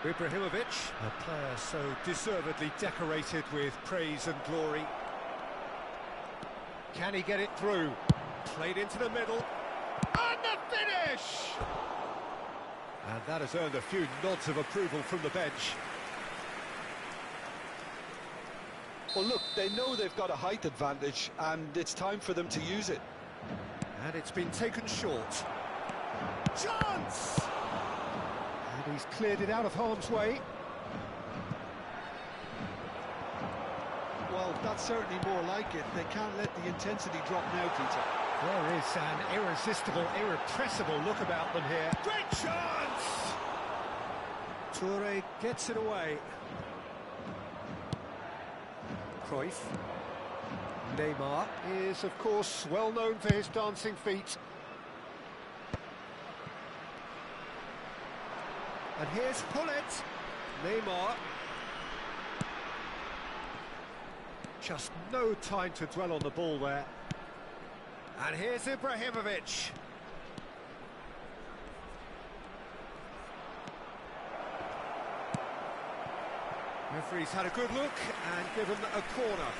Ibrahimovic, a player so deservedly decorated with praise and glory. Can he get it through? Played into the middle. And the finish! And that has earned a few nods of approval from the bench. Well, look, they know they've got a height advantage, and it's time for them to use it. And it's been taken short. Chance! And he's cleared it out of harm's way. Well, that's certainly more like it. They can't let the intensity drop now, Peter. There is an irresistible, irrepressible look about them here. Great chance! Toure gets it away. Cruyff. Neymar is, of course, well known for his dancing feet. And here's Hullet. Neymar. Just no time to dwell on the ball there. And here's Ibrahimovic. Referee's had a good look and given a corner.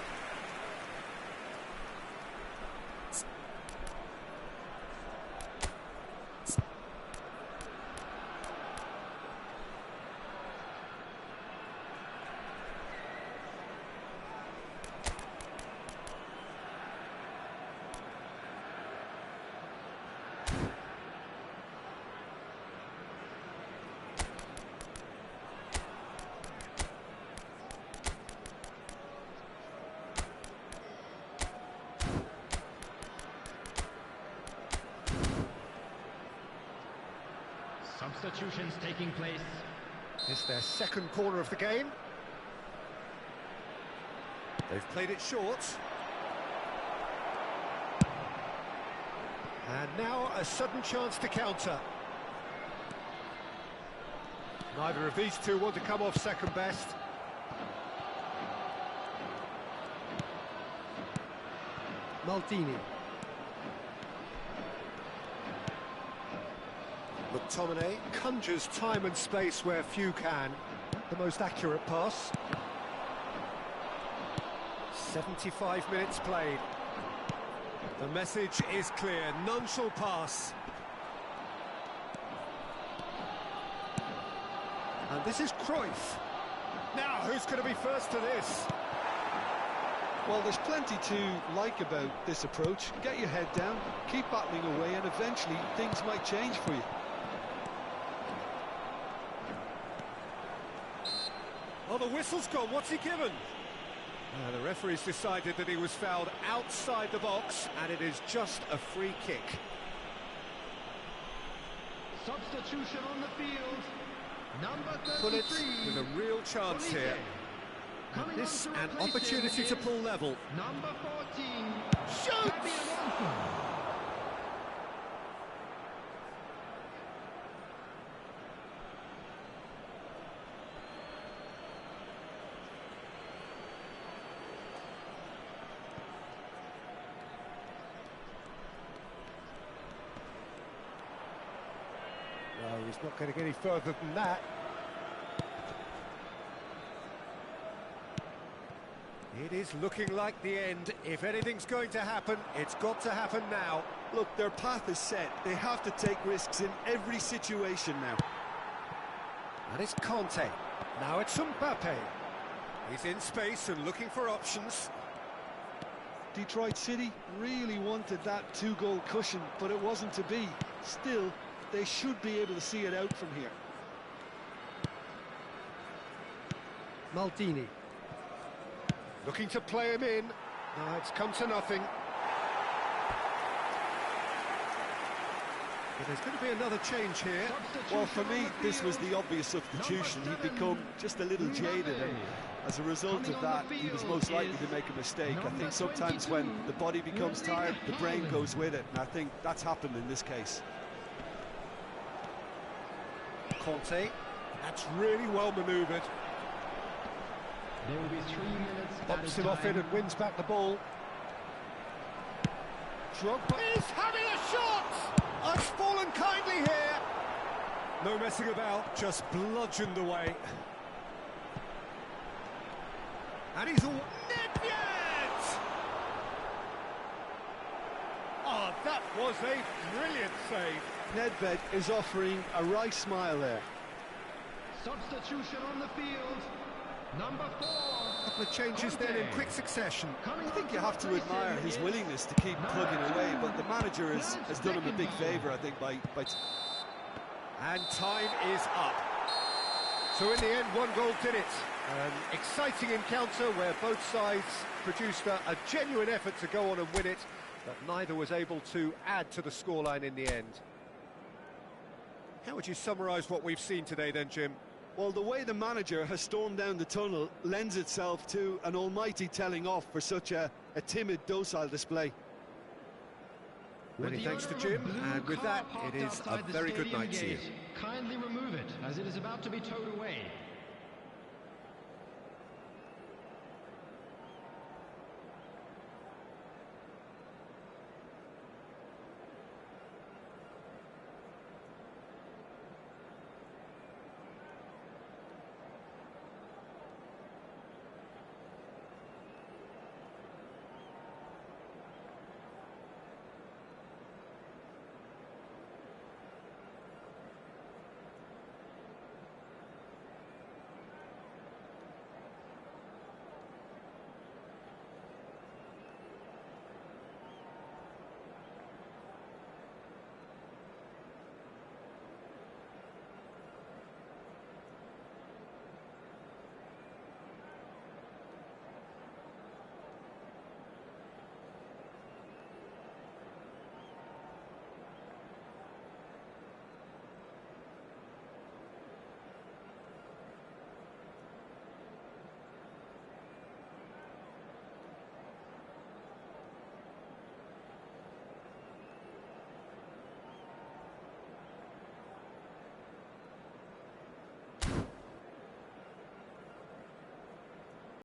Substitutions taking place. It's their second corner of the game. They've played it short. And now a sudden chance to counter. Neither of these two want to come off second best. Maldini. McTominay conjures time and space where few can. The most accurate pass. 75 minutes played. The message is clear, none shall pass. And this is Cruyff. Now, who's going to be first to this? Well, there's plenty to like about this approach. Get your head down, keep battling away, and eventually things might change for you. Oh, the whistle's gone. What's he given? The referee's decided that he was fouled outside the box, and it is just a free kick. Substitution on the field. Number 33. Put it with a real chance here. And this an opportunity to pull level. Number 14. Shoots! No, he's not going to get any further than that. It is looking like the end. If anything's going to happen, it's got to happen now. Look, their path is set. They have to take risks in every situation now. And it's Conte. Now it's Mbappe. He's in space and looking for options. Detroit City really wanted that two-goal cushion, but it wasn't to be. Still, they should be able to see it out from here. Maldini. Looking to play him in. No, it's come to nothing. But there's going to be another change here. Well, for me, this was the obvious substitution. He'd become just a little jaded, and as a result of that, he was most likely to make a mistake. I think sometimes when the body becomes tired, the brain goes with it, and I think that's happened in this case. Conte, that's really well manoeuvred. There will be 3 minutes. Pops him off in and wins back the ball. Drogba is having a shot! Oh, it's fallen kindly here. No messing about, just bludgeoned away. And he's all... Nedved! Oh, that was a brilliant save. Nedved is offering a right smile there. Substitution on the field. Number 4. A couple of changes then in quick succession. I think you have to admire his willingness to keep plugging away, but the manager has done him a big favour, I think, by... And time is up. So in the end, 1 goal did it. An exciting encounter where both sides produced a genuine effort to go on and win it, but neither was able to add to the scoreline in the end. How would you summarise what we've seen today then, Jim? Well, the way the manager has stormed down the tunnel lends itself to an almighty telling off for such a timid, docile display. Many thanks to Jim, and with that, it is a very good night to you. Kindly remove it, as it is about to be towed away.